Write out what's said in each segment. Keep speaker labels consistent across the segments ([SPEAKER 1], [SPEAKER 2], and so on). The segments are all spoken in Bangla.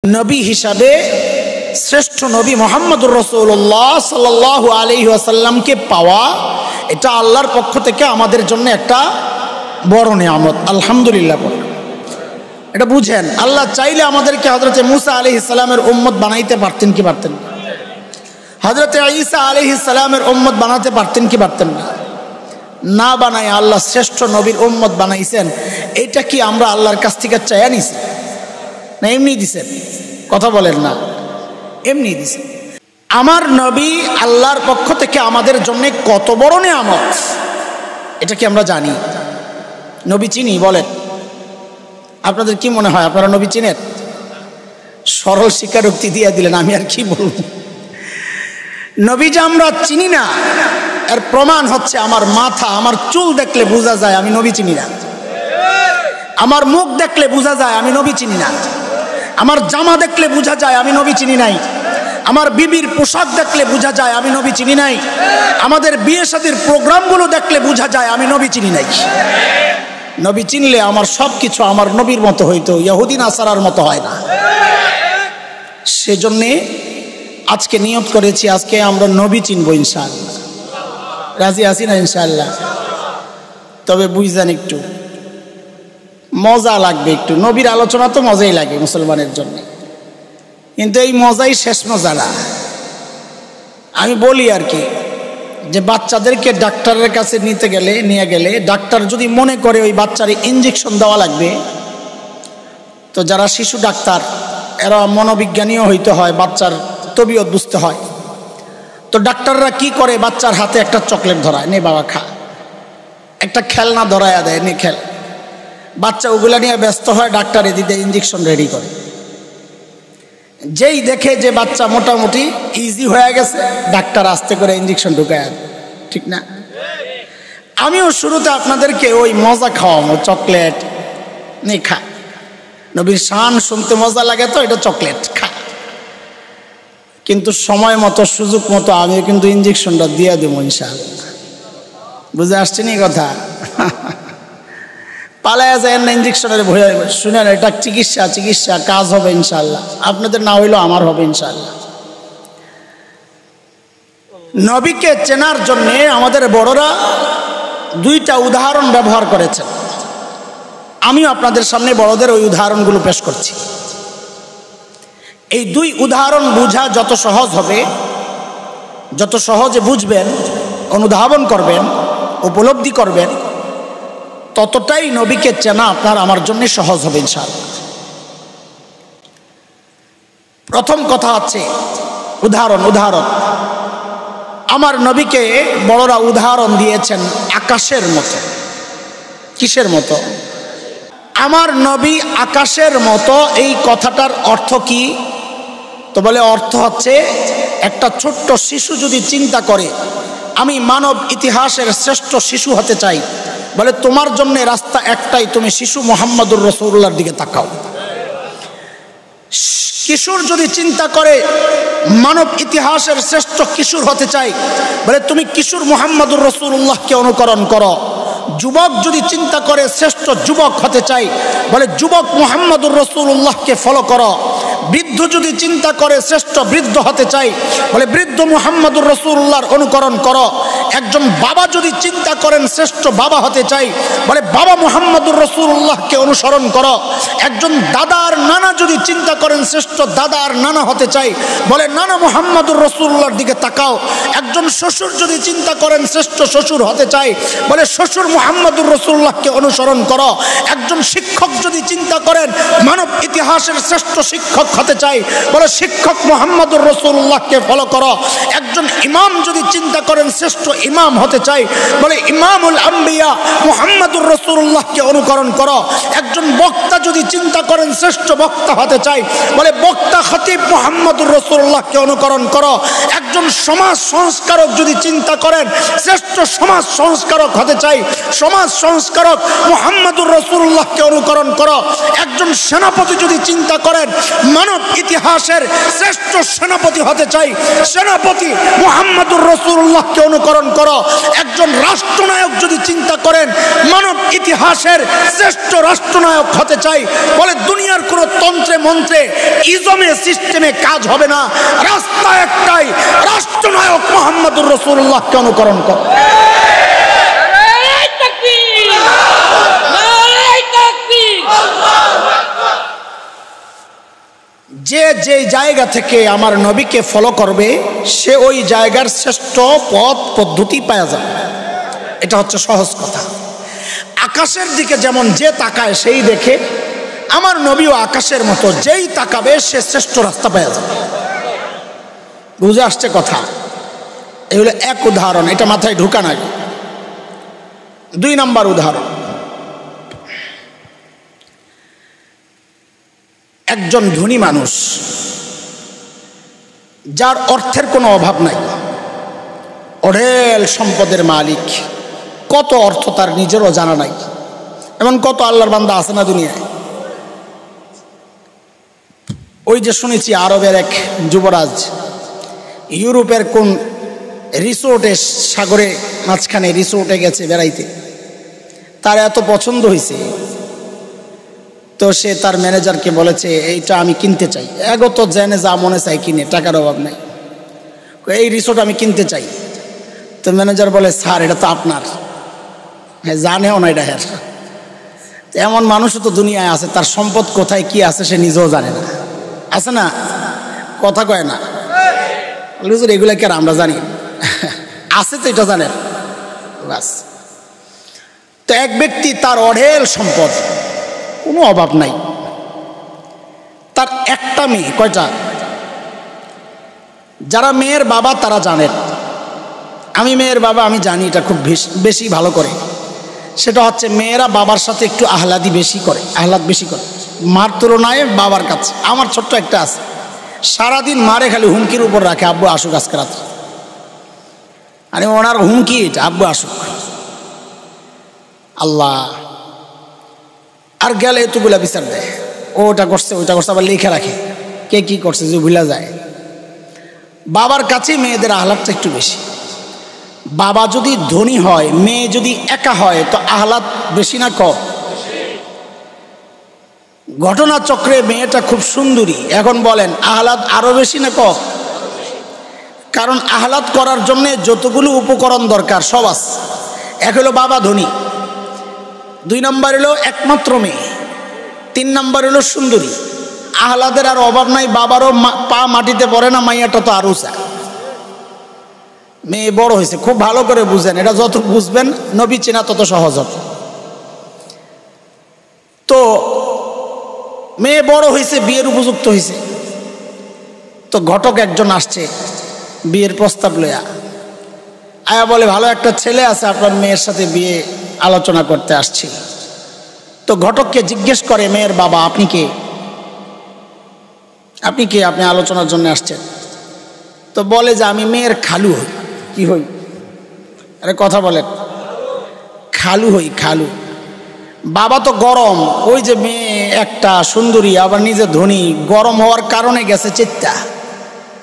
[SPEAKER 1] नबी हिसाबे श्रेष्ठ नबी मुहम्मदुर रसूलुल्लाह सल्लल्लाहु आलैहि ওয়াসাল্লাম के पावा এটা আল্লাহর পক্ষ থেকে আমাদের জন্য একটা বড় নিয়ামত। আলহামদুলিল্লাহ। এটা বুঝেন, আল্লাহ চাইলে আমাদেরকে হযরতে মুসা আলাইহিস সালামের উম্মত বানাইতে পারতেন কি পারতেন না? হযরতে ঈসা আলাইহিস সালামের উম্মত বানাতে পারতেন কি পারতেন না? না বানায় আল্লাহ শ্রেষ্ঠ নবীর উম্মত বানাইছেন। এটা কি আমরা আল্লাহর কাছ থেকে চাইয়া নিছি না এমনি দিছেন? কথা বলেন না, এমনি দিছেন। আমার নবী আল্লাহর পক্ষ থেকে আমাদের জন্য কত বড় নিয়ামত, এটা কি আমরা জানি? নবী চিনি? বলেন, আপনাদের কি মনে হয় আপনারা নবী চিনেন? সরল স্বীকারোক্তি দিয়ে দিলেন, আমি আর কি বলব। নবী যে আমরা চিনি না এর প্রমাণ হচ্ছে আমার মাথা, আমার চুল দেখলে বোঝা যায় আমি নবী চিনি না। আমার মুখ দেখলে বোঝা যায় আমি নবী চিনি না। আমার জামা দেখলে বোঝা যায় আমি নবী চিনি নাই। আমার বিবির পোশাক দেখলে বোঝা যায় আমি নবী চিনি নাই। আমাদের বিয়ে শাদীর প্রোগ্রামগুলো দেখলে বোঝা যায় আমি নবী চিনি নাই। নবী চিনলে আমার সব কিছু আমার নবীর মতো হইতো, ইহুদি নাসারার মতো হয় না। সেজন্যে আজকে নিয়ত করেছি, আজকে আমরা নবী চিনবো ইনশাআল্লাহ। রাজি আছি না ইনশাআল্লাহ? তবে বুঝছেন একটু মজা লাগবে, একটু নবীর আলোচনা তো মজাই লাগে মুসলমানের জন্য, কিন্তু এই মজাই শেষ মজা না। আমি বলি আর কি, যে বাচ্চাদেরকে ডাক্তারের কাছে নিয়ে গেলে ডাক্তার যদি মনে করে ওই বাচ্চারে ইঞ্জেকশন দেওয়া লাগবে, তো যারা শিশু ডাক্তার এরা মনোবিজ্ঞানীও হইতে হয়, বাচ্চার তবিয়ত বুঝতে হয়। তো ডাক্তাররা কি করে, বাচ্চার হাতে একটা চকলেট ধরায়, নে বাবা খা, একটা খেলনা ধরায়া দেয়, নে খেল। বাচ্চা ওগুলা নিয়ে ব্যস্ত হয়, ডাক্তার এদিকে ইঞ্জেকশন রেডি করে। যেই দেখে যে বাচ্চা মোটামুটি ইজি হয়ে গেছে, ডাক্তার আস্তে করে ইঞ্জেকশন ঢুকায়, ঠিক না? আমিও শুরুতে আপনাদেরকে ওই মজা খাওয়াবো, চকলেট নে খা। নবীর শান শুনতে মজা লাগে তো এটা চকলেট খা, কিন্তু সময় মতো সুযোগ মতো আমিও কিন্তু ইঞ্জেকশনটা দিয়ে দেবো ইনশাআল্লাহ। বুঝে আসছে নি কথা? পালায়া যায় না ইঞ্জেকশনের ভয়ে। শুনেন, এটা চিকিৎসা কাজ হবে ইনশাআল্লাহ। আপনাদের না হইলেও আমার হবে ইনশাআল্লাহ। নবীকে চেনার জন্যে আমাদের বড়রা দুইটা উদাহরণ ব্যবহার করেছেন। আমিও আপনাদের সামনে বড়দের ওই উদাহরণগুলো পেশ করছি। এই দুই উদাহরণ বুঝা যত সহজ হবে, যত সহজে বুঝবেন, অনুধাবন করবেন, উপলব্ধি করবেন, ততটাই নবীকে চেনা আপনার আমার জন্য সহজ হবে ইনশাআল্লাহ। প্রথম কথা হচ্ছে উদাহরণ। আমার নবীকে বড়রা উদাহরণ দিয়েছেন আকাশের মতো। কিসের মতো? আমার নবী আকাশের মতো, এই কথাটার অর্থ কি? তো বলে অর্থ হচ্ছে, একটা ছোট্ট শিশু যদি চিন্তা করে আমি মানব ইতিহাসের শ্রেষ্ঠ শিশু হতে চাই, বলে তোমার জন্য রাস্তা একটাই, তুমি শিশু মুহাম্মদুর রাসূলুল্লাহর দিকে তাকাও। কিশোর যদি চিন্তা করে মানব ইতিহাসের শ্রেষ্ঠ কিশোর হতে চাই, বলে তুমি কিশোর মুহাম্মদুর রাসূলুল্লাহকে অনুকরণ করো। যুবক যদি চিন্তা করে শ্রেষ্ঠ যুবক হতে চাই, বলে যুবক মুহাম্মদুর রাসূলুল্লাহকে ফলো করো। বৃদ্ধ যদি চিন্তা করে শ্রেষ্ঠ বৃদ্ধ হতে চাই, বলে বৃদ্ধ মুহাম্মদুর রাসূলুল্লাহর অনুকরণ করো। একজন বাবা যদি চিন্তা করেন শ্রেষ্ঠ বাবা হতে চাই, বলে বাবা মুহাম্মদুর রাসূলুল্লাহকে অনুসরণ করো। একজন দাদা আর নানা যদি চিন্তা করেন শ্রেষ্ঠ দাদা আর নানা হতে চাই, বলে নানা মুহাম্মদুর রাসূলুল্লাহর দিকে তাকাও। একজন শ্বশুর যদি চিন্তা করেন শ্রেষ্ঠ শ্বশুর হতে চাই, বলে শ্বশুর মুহাম্মদুর রাসূলুল্লাহকে অনুসরণ করো। একজন শিক্ষক যদি চিন্তা করেন মানব ইতিহাসের শ্রেষ্ঠ শিক্ষক হতে চাই, বলে শিক্ষক মুহাম্মদুর রাসূলুল্লাহকে ফলো করো। একজন ইমাম যদি চিন্তা করেন শ্রেষ্ঠ ইমাম হতে চাই, বলে ইমামুল আম্বিয়া মুহাম্মদুর রাসূলুল্লাহকে অনুকরণ করো। একজন বক্তা যদি চিন্তা করেন শ্রেষ্ঠ বক্তা হতে চাই, বলে বক্তা খতিব মুহাম্মদুর রাসূলুল্লাহকে অনুকরণ করো। একজন সমাজ সংস্কারক যদি চিন্তা করেন শ্রেষ্ঠ সমাজ সংস্কারক হতে চাই, সমাজ সংস্কারক মুহাম্মদুর রাসূলুল্লাহকে অনুকরণ করো। একজন সেনাপতি যদি চিন্তা করেন মানব মানব ইতিহাসের শ্রেষ্ঠ সেনাপতি হতে চাই, সেনাপতি মুহাম্মদুর রাসূলুল্লাহকে অনুকরণ করো। একজন রাষ্ট্রনায়ক যদি চিন্তা করেন মানব ইতিহাসের শ্রেষ্ঠ রাষ্ট্রনায়ক হতে চাই, বলে দুনিয়ার কোনো তন্ত্রে মন্ত্রে ইজমে সিস্টেমে কাজ হবে না, রাস্তা একটাই, রাষ্ট্রনায়ক মুহাম্মদুর রাসূলুল্লাহকে অনুকরণ করো। যে যে জায়গা থেকে আমার নবীকে ফলো করবে সে ওই জায়গার শ্রেষ্ঠ পথ পদ্ধতি পাওয়া যাবে। এটা হচ্ছে সহজ কথা। আকাশের দিকে যেমন যে তাকায় সেই দেখে, আমার নবীও আকাশের মতো, যেই তাকাবে সে শ্রেষ্ঠ রাস্তা পাওয়া যাবে। বুঝে আসছে কথা? এগুলো এক উদাহরণ, এটা মাথায় ঢুকা নাই। 2 নম্বর উদাহরণ, একজন ধনী মানুষ যার অর্থের কোনো অভাব নাই, অঢেল সম্পদের মালিক, কত অর্থ তার নিজেরও জানা নাই, এমন কত আল্লাহর বান্দা আছে না দুনিয়ায়। ওই যে শুনেছি আরবের এক যুবরাজ ইউরোপের কোন রিসোর্টে, সাগরে মাঝখানে রিসোর্টে গেছে বেড়াইতে, তার এত পছন্দ হয়েছে তো সে তার ম্যানেজারকে বলেছে এইটা আমি কিনতে চাই। এগত জেনে যা মনে চাই কিনে, টাকার অভাব নাই, এই রিসোর্ট আমি কিনতে চাই। তো ম্যানেজার বলে স্যার এটা তো আপনার। হ্যাঁ, জানেও না এটা। হ্যাঁ, এমন মানুষও তো দুনিয়ায় আছে, তার সম্পদ কোথায় কি আছে সে নিজেও জানে না, আছে না? কথা কয় না এগুলা কি আর আমরা জানি? আছে তো, এটা জানেন বাস। তো এক ব্যক্তি তার অঢেল সম্পদ, কোনো অভাব নাই, তার একটা মেয়ে। কয়টা? যারা মেয়ের বাবা তারা জানেন, আমি মেয়ের বাবা, আমি জানি এটা খুব বেশি ভালো করে। সেটা হচ্ছে মেয়েরা বাবার সাথে একটু আহ্লাদ বেশি করে মার তুলনায় বাবার কাছে। আমার ছোট্ট একটা আছে, সারাদিন মারে খালি হুমকির উপর রাখে, আব্বু আসুক আজকে রাত্রে। আরে ওনার হুমকি এটা, আব্বু আসুক। আল্লাহ, আর গেলে এতগুলা বিচার দেয়, ওটা করছে ওইটা করছে, আবার লিখে রাখে কে কি করছে, যে ভুলা যায়। বাবার কাছে মেয়েদের আহ্লাদটা একটু বেশি। বাবা যদি ধনী হয়, মেয়ে যদি একা হয়, তো আহ্লাদ বেশি না কম? ঘটনাচক্রে মেয়েটা খুব সুন্দরী, এখন বলেন আহ্লাদ আরো বেশি না কম? কারণ আহ্লাদ করার জন্য যতগুলো উপকরণ দরকার সব আছে। এক হলো বাবা ধনী, 2 নম্বর হলো একমাত্র মেয়ে, 3 নম্বর হলো সুন্দরী। আহ্লাদের আর অভাব নাই, বাবারও পা মাটিতে পড়ে না, মাইয়াটা তো আরও চা। মেয়ে বড় হয়েছে, খুব ভালো করে বুঝেন, এটা যত বুঝবেন নবী চেনা তত সহজ হবে। তো মেয়ে বড় হয়েছে, বিয়ের উপযুক্ত হয়েছে, তো ঘটক একজন আসছে বিয়ের প্রস্তাব লইয়া। আয়া বলে ভালো একটা ছেলে আছে, আপনার মেয়ের সাথে বিয়ে আলোচনা করতে আসছি। তো ঘটককে জিজ্ঞেস করে মেয়ের বাবা, আপনি কে? আপনি আলোচনার জন্য আসছেন? তো বলে যে আমি মেয়ের খালু হই। কি হই? আরে কথা বলেন, খালু হই, খালু। বাবা তো গরম, ওই যে মেয়ে একটা সুন্দরী, আবার নিজে ধনী, গরম হওয়ার কারণে গেছে চিত্তা,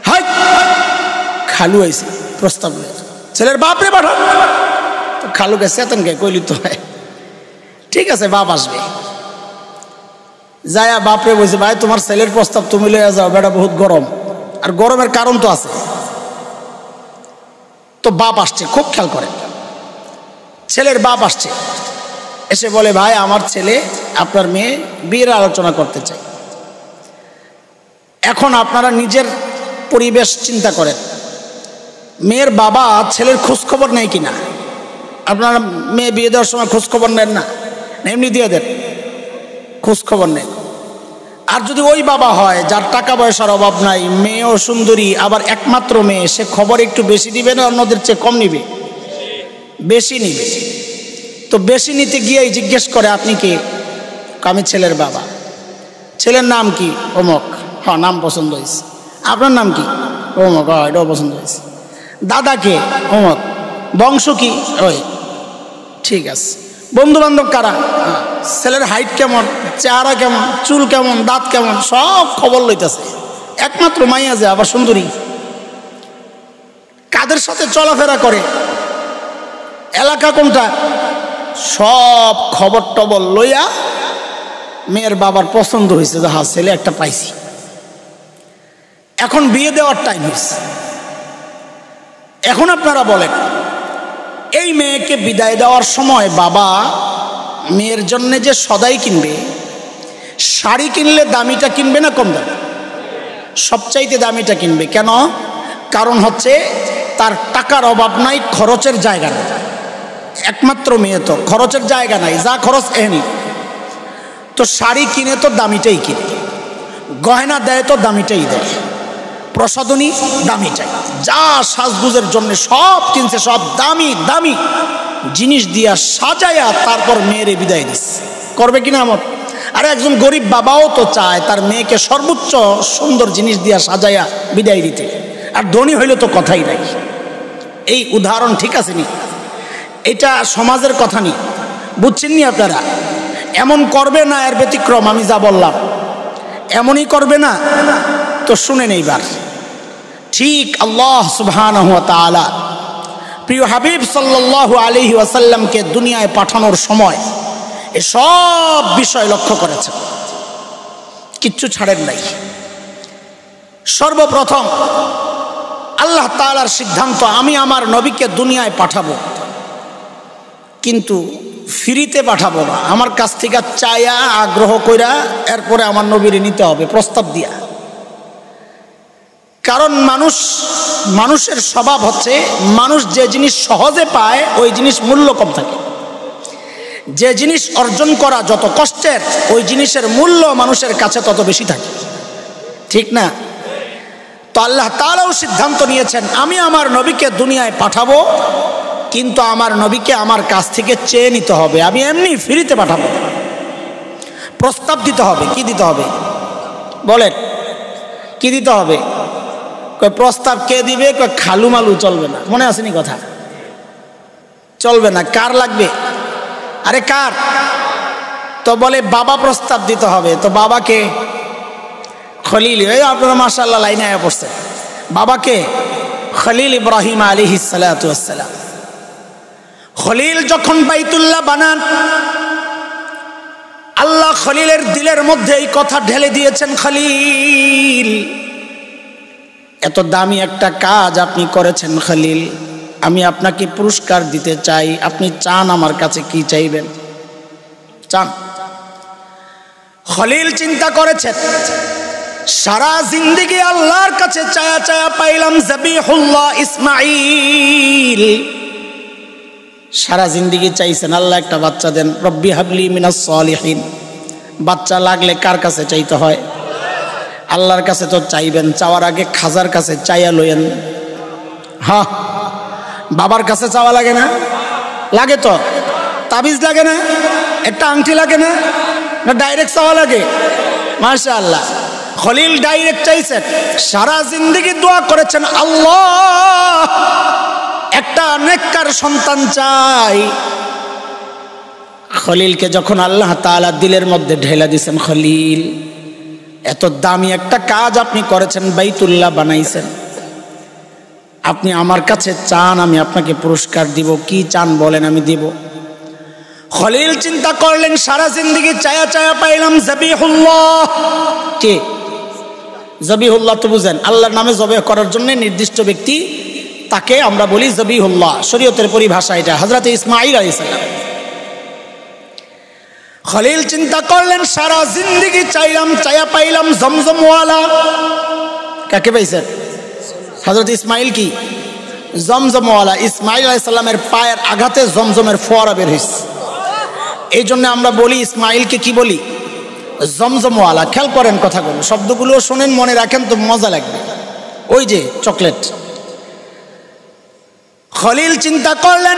[SPEAKER 1] হাই খালু হয়েছে প্রস্তাব নিয়ে। ছেলের বাপরে পাঠান। তো খালুকে চেতনকে কইলি তো হয়, ঠিক আছে বাপ আসবে। যায়া বাপরে বলছে ভাই তোমার ছেলের প্রস্তাব তুমি লইয়া যাও, বেটা বহুত গরম, আর গরমের কারণ তো আছে। তো বাপ আসছে, খুব খেয়াল করে, ছেলের বাপ আসছে, এসে বলে ভাই আমার ছেলে আপনার মেয়ে বিয়ের আলোচনা করতে চাই। এখন আপনারা নিজের পরিবেশ চিন্তা করেন, মেয়ের বাবা ছেলের খোঁজখবর নেয় কিনা? আপনারা মেয়ে বিয়ে দেওয়ার সময় খোঁজখবর নেন না, এমনি দিয়ে দেন, খোঁজখবর নেন। আর যদি ওই বাবা হয় যার টাকা পয়সার অভাব নাই, মেয়েও সুন্দরী, আবার একমাত্র মেয়ে, সে খবর একটু বেশি দিবে না অন্যদের চেয়ে কম নিবে? বেশি নিবে। তো বেশি নিতে গিয়েই জিজ্ঞেস করে আপনি কে? আমি ছেলের বাবা। ছেলের নাম কি? অমক। হ্যাঁ নাম পছন্দ হয়েছে। আপনার নাম কি? অমক। হ্যাঁ এটাও পছন্দ হয়েছে। দাদা কে? অমক। বংশ কি? ওই। ঠিক আছে। বন্ধু বান্ধব কারা? ছেলের হাইট কেমন, চেহারা কেমন, চুল কেমন, দাঁত কেমন, সব খবর লইতেছে। একমাত্র মাইয়া যে আবার সুন্দরী, কাদের সাথে চলাফেরা করে, এলাকা কোনটা, সব খবর টবর লইয়া মেয়ের বাবার পছন্দ হয়েছে যে হ্যাঁ ছেলে একটা পাইছি, এখন বিয়ে দেওয়ার টাইম হয়েছে। এখন আপনারা বলেন, এই মেয়েকে বিদায় দেওয়ার সময় বাবা মেয়ের জন্য যে সদাই কিনবে, শাড়ি কিনলে দামিটা কিনবে না কম দামি? সবচাইতে দামিটা কিনবে। কেন? কারণ হচ্ছে তার টাকার অভাব নাই, খরচের জায়গা নাই। একমাত্র মেয়ে তো খরচের জায়গা নাই, যা খরচ এহেনি। তো শাড়ি কিনে তো দামিটাই কিনে, গয়না দেয় তো দামিটাই দেয়, প্রসাধনী দামিটাই, যা সাজগুজের জন্য সব কিনছে, সব দামি দামি জিনিস দিয়া সাজায়া তারপর মেয়েরে বিদায় দিচ্ছে। করবে কিনা আমার? আর একজন গরিব বাবাও তো চায় তার মেয়েকে সর্বোচ্চ সুন্দর জিনিস দিয়া সাজায়া বিদায় দিতে, আর ধনী হইলে তো কথাই নাই। এই উদাহরণ ঠিক আছে নি? এটা সমাজের কথা নি, বুঝছেন নি আপনারা? এমন করবে না, এর ব্যতিক্রম আমি যা বললাম এমনই করবে না। তো শুনেন এইবার, ঠিক আল্লাহ সুবহানাহু ওয়া তাআলা প্রিয় হাবিব সাল্লাল্লাহু আলাইহি ওয়াসাল্লামকে দুনিয়ায় পাঠানোর সময় এসব বিষয় লক্ষ্য করেছেন, কিচ্ছু ছাড়েন নাই। সর্বপ্রথম আল্লাহ তাআলার সিদ্ধান্ত, আমি আমার নবীকে দুনিয়ায় পাঠাবো, কিন্তু ফ্রিতে পাঠাবো না, আমার কাছ থেকে চায়া আগ্রহ কইরা এরপরে আমার নবীরে নিতে হবে, প্রস্তাব দিয়া। কারণ মানুষের স্বভাব হচ্ছে, মানুষ যে জিনিস সহজে পায় ওই জিনিস মূল্য কম থাকে, যে জিনিস অর্জন করা যত কষ্টের ওই জিনিসের মূল্য মানুষের কাছে তত বেশি থাকে, ঠিক না? তো আল্লাহ তাআলাও সিদ্ধান্ত নিয়েছেন, আমি আমার নবীকে দুনিয়ায় পাঠাবো, কিন্তু আমার নবীকে আমার কাছ থেকে চেয়ে নিতে হবে, আমি এমনি ফ্রিতে পাঠাবো। প্রস্তাব দিতে হবে। কি দিতে হবে বলেন? কি দিতে হবে? কই প্রস্তাব কে দিবে? কই খালু মালু চলবে না, মনে আসেনি কথা? চলবে না। কার লাগবে? আরে কার? তো বলে বাবা প্রস্তাব দিতে হবে। তো বাবাকে খলিল, এই আপনারা মাশাআল্লাহ লাইনে আয়া পড়ছেন। বাবাকে খলিল ইব্রাহিম আলাইহিস সালাতু ওয়াস সালাম। খলিল যখন বাইতুল্লাহ বানান, আল্লাহ খলিলের দিলের মধ্যে এই কথা ঢেলে দিয়েছেন, খলিল এত দামি একটা কাজ আপনি করেছেন খলিল, আমি আপনাকে পুরস্কার দিতে চাই, আপনি চান আমার কাছে কি চাইবেন? চান? খলিল চিন্তা করেছেন, সারা জিন্দেগি আল্লাহর কাছে চায়া চায়া পাইলাম যাবিহুল্লাহ ইসমাঈল। সারা জিন্দেগি চাইছেন আল্লাহ একটা বাচ্চা দেন, রব্বি হাবলি মিনাস সালিহিন। বাচ্চা লাগলে কার কাছে চাইতে হয়? আল্লাহর কাছে তো চাইবেন, চাওয়ার আগে খাজার কাছে চাইয়া লইয়েন। হ্যাঁ, বাবার কাছে চাওয়া লাগে না? লাগে তো। তাবিজ লাগে না? একটা আংটি লাগে না? না ডাইরেক্ট চাওয়া লাগে? মাশাআল্লাহ, খলিল ডাইরেক্ট চাইছেন, সারা জিন্দেগি দোয়া করেছেন, আল্লাহ একটা নেককার সন্তান চাই। খলিলকে যখন আল্লাহ তাআলা দিলের মধ্যে ঢেলা দিয়েছেন, খলিল এত দামি একটা কাজ আপনি করেছেন, বাইতুল্লাহ বানাইছেন, আপনি আমার কাছে চান, আমি আপনাকে পুরস্কার দিব। কি চান বলেন, আমি দিব। খলিল চিন্তা করলেন, সারা জিন্দেগি চায়া চায়া পাইলাম যাবিহুল্লাহ। কে যাবিহুল্লাহ? তো বুঝেন, আল্লাহর নামে জবেহ করার জন্য নির্দিষ্ট ব্যক্তি, তাকে আমরা বলি যাবিহুল্লাহ, শরীয়তের পরিভাষা এটা, হযরত ইসমাঈল আলাইহিস সালাম। খলিল চিন্তা করলেন, সারা জিন্দেগি চাইলাম, চায়া পাইলাম জমজমওয়ালা। কাকে পাইছেন? হযরত ইসমাঈল কি জমজমওয়ালা। ইসমাঈল আলাইহিস সালামের পায়ের আঘাতে জমজমের ফোয়ারা বের হইছে, এই জন্য আমরা বলি ইসমাঈলকে কি বলি? জমজমওয়ালা। খেয়াল করেন কথাগুলো, শব্দগুলো শোনেন, মনে রাখেন তো মজা লাগবে। ওই যে চকলেট। খলিল চিন্তা করলেন,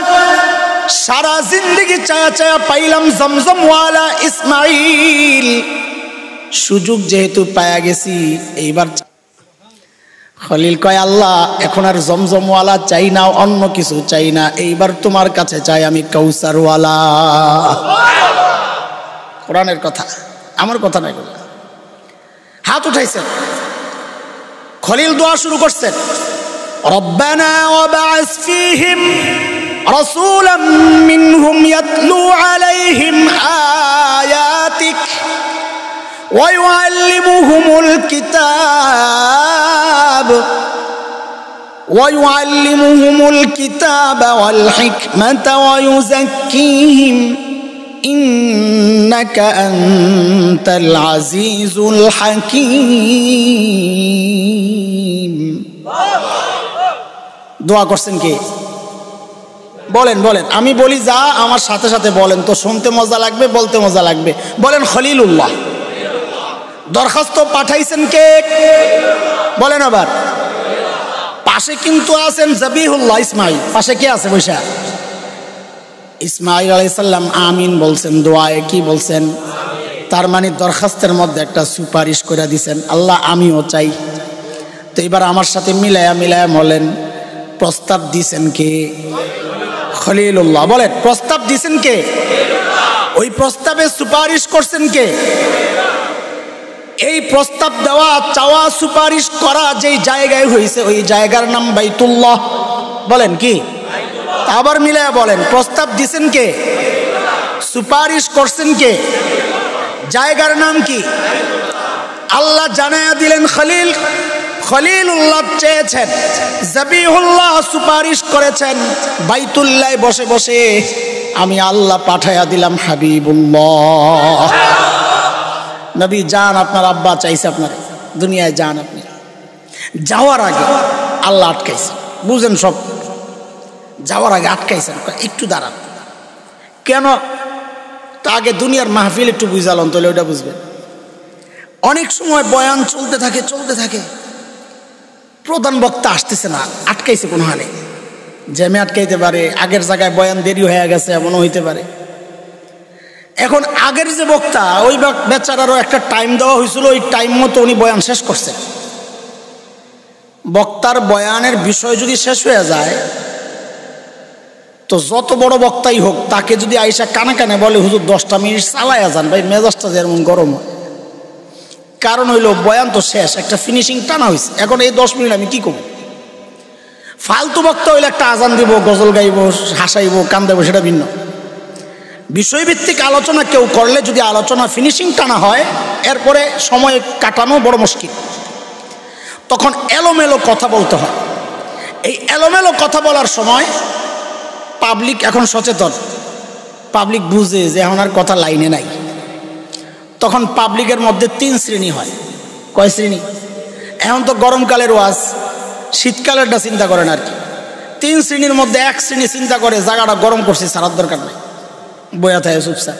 [SPEAKER 1] সারা জিন্দেগি চায়া চায়া পাইলাম জমজমওয়ালা ইসমাঈল, সুযোগ যেহেতু পায়া গেছি এইবার। খলিল কয়, আল্লাহ এখন আর জমজমওয়ালা চাই না, অন্য কিছু চাই না, এইবার তোমার কাছে চাই আমি কাউসারওয়ালা। কোরআনের কথা, আমার কথা না এগুলো। হাত উঠাইছেন, খলিল দোয়া শুরু করছেন, রব্বানা ওয়াবআস ফীহিম রাসূলাম মিনহুম ইয়াতলু আলাইহিম আয়াতিক ওয়া ইউআল্লিমুহুমুল কিতাব ওয়াল হিকমাতা ওয়া ইউযাক্কিহিম ইন্নাকা আনতাল আজিজুল হাকীম। দোয়া করছেন কে? বলেন বলেন, আমি বলি যা আমার সাথে সাথে বলেন তো, শুনতে মজা লাগবে, বলতে মজা লাগবে। বলেন খলিলুল্লাহ। দরখাস্ত পাঠাইছেন কে? বলেন আবার। পাশে কিন্তু আছেন জাবিহুল্লাহ ইসমাইল। পাশে কে আছে বৈশা? ইসমাইল আলাইহিস সালাম আমিন বলছেন দোয়ায়। কি বলছেন? তার মানে দরখাস্তের মধ্যে একটা সুপারিশ করে দিছেন, আল্লাহ আমিও চাই। তো এবার আমার সাথে মিলায়া মিলায়া বলেন, প্রস্তাব দিছেন কে? খলিলুল্লাহ। বলেন, প্রস্তাব দিছেন কে? ওই প্রস্তাবে সুপারিশ করছেন কে? এই প্রস্তাব দেওয়া, চাওয়া, সুপারিশ করা যেই জায়গায় হয়েছে ওই জায়গার নাম বাইতুল্লাহ। বলেন কি? আবার মিলায়া বলেন, প্রস্তাব দিছেন কে? সুপারিশ করছেন কে? জায়গার নাম কি? আল্লাহ জানায়া দিলেন খলিল। খলিলুল্লাহ চেয়েছেন, জাবিহুল্লাহ সুপারিশ করেছেন, বাইতুল্লাহ বসে বসে আমি আল্লাহ পাঠায়া দিলাম হাবিবুল্লাহ। নবী যান, আপনার আব্বা চাইছে আপনার দুনিয়ায় যান। আপনি যাওয়ার আগে আল্লাহ আটকাইছে, বুঝেন সব। যাওয়ার আগে আটকাইছেন, একটু দাঁড়ান। কেন? তা আগে দুনিয়ার মাহফিল একটু বুঝালন, তাহলে ওটা বুঝবেন। অনেক সময় বয়ান চলতে থাকে চলতে থাকে, প্রধান বক্তা আসতেছে না, আটকাইছে কোনো হালে। জ্যামে আটকাইতে পারে, আগের জায়গায় বয়ান দেরি হয়ে গেছে, এমনও হইতে পারে। এখন আগের যে বক্তা, ওই বেচারারও একটা টাইম দেওয়া হয়েছিল, ওই টাইম মতো উনি বয়ান শেষ করছেন। বক্তার বয়ানের বিষয় যদি শেষ হয়ে যায়, তো যত বড় বক্তাই হোক, তাকে যদি আইসা কানে কানে বলে হুজুর 10টা মিনিট চালায়া যান, ভাই মেজাজটা যেমন গরম হয়। কারণ হইলো বয়ান তো শেষ, একটা ফিনিশিং টানা হয়েছে, এখন এই 10 মিনিট আমি কি করব? ফালতু বক্তা হইলে একটা আজান দিব, গজল গাইব, হাসাইব, কান্দাইব, সেটা ভিন্ন। বিষয়ভিত্তিক আলোচনা কেউ করলে যদি আলোচনা ফিনিশিং টানা হয়, এরপরে সময় কাটানো বড় মুশকিল। তখন এলোমেলো কথা বলতে হয়। এই এলোমেলো কথা বলার সময় পাবলিক এখন সচেতন, পাবলিক বুঝে যে এখন আর কথা লাইনে নাই। তখন পাবলিকের মধ্যে 3 শ্রেণী হয়। কয় শ্রেণী? এখন তো গরমকালের ওয়াজ, শীতকালেরটা চিন্তা করেন আর কি। 3 শ্রেণীর মধ্যে 1 শ্রেণী চিন্তা করে জায়গাটা গরম করছে, সারার দরকার নেই, বয়া থাকে চুপচাপ।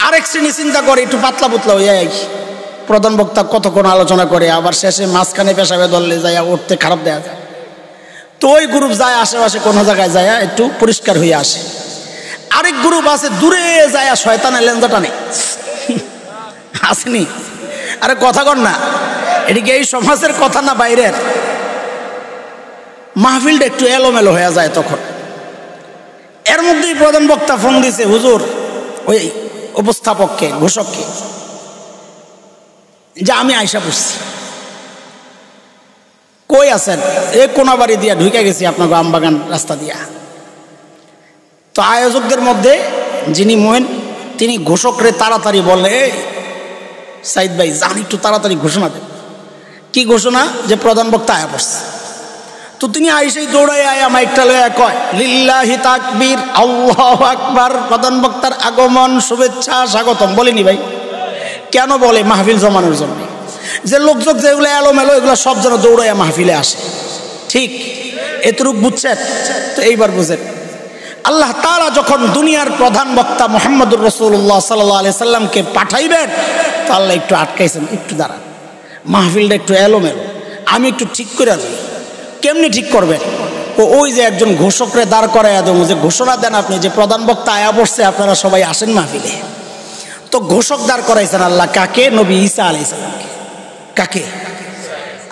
[SPEAKER 1] আরেক শ্রেণী চিন্তা করে একটু পাতলা পুতলা হইয়া প্রধান বক্তা কতক্ষণ আলোচনা করে, আবার শেষে মাঝখানে পেশাবে ধরলে যায় উঠতে খারাপ দেয়া যায়। তো ওই গ্রুপ যায় আশেপাশে কোনো জায়গায় যায় একটু পরিষ্কার হয়ে আসে। আরেক গ্রুপ আছে দূরে যায় শয়তানের লেঞ্জা টানে, আসেনি? আরে কথা কর না, এদিকে এই সমাজের কথা না বাইরের। মাহফিলটা একটু এলোমেলো হয়ে যায় তখন। এর মধ্যেই প্রধান বক্তা ফোন দিছে হুজুর ওই উপস্থাপককে, ঘোষককে, যে আমি আইসা পড়ছি। কই আছেন? এই কোনাবাড়ি দিয়া ঢুকে গেছি আপনাকে আমবাগান রাস্তা দিয়া। তো আয়োজকদের মধ্যে যিনি মোয়েন, তিনি ঘোষকরে তাড়াতাড়ি বললে, এই সাইদ ভাই যান একটু তাড়াতাড়ি ঘোষণা দেন। কি ঘোষণা? যে প্রধান বক্তা আয়া পড়ছে। তো তিনি আইসেই দৌড়াই আয়া মাইকটা লইয়া কয়, লিল্লাহি তাকবীর, আল্লাহু আকবার, প্রধান বক্তার আগমন, শুভেচ্ছা, স্বাগতম। বলিনি ভাই? কেন বলে? মাহফিল জমানোর জন্য। যে লোকজন যেগুলো এলোমেলো, এগুলো সব যেন দৌড়াইয়া মাহফিলে আসে। ঠিক এতটুক বুঝছেন? তো এইবার বুঝেন, আল্লাহ তাআলা যখন দুনিয়ার প্রধান বক্তা মুহাম্মদুর রাসূলুল্লাহ সাল্লাল্লাহু আলাইহি সাল্লামকে পাঠাইবেন, তো আল্লাহ একটু আটকাইছেন, একটু দাঁড়ান, মাহফিলটা একটু এলোমেলো, আমি একটু ঠিক করে দিই। কেমনি ঠিক করবেন? ওই যে একজন ঘোষকরে দাঁড় করাইয়া দেবো, যে ঘোষণা দেন আপনি যে প্রধান বক্তা আয়া বসছে, আপনারা সবাই আসেন মাহফিলে। তো ঘোষক দাঁড় করাইছেন আল্লাহ কাকে? নবী ঈসা আলাইহিস সালামকে। কাকে?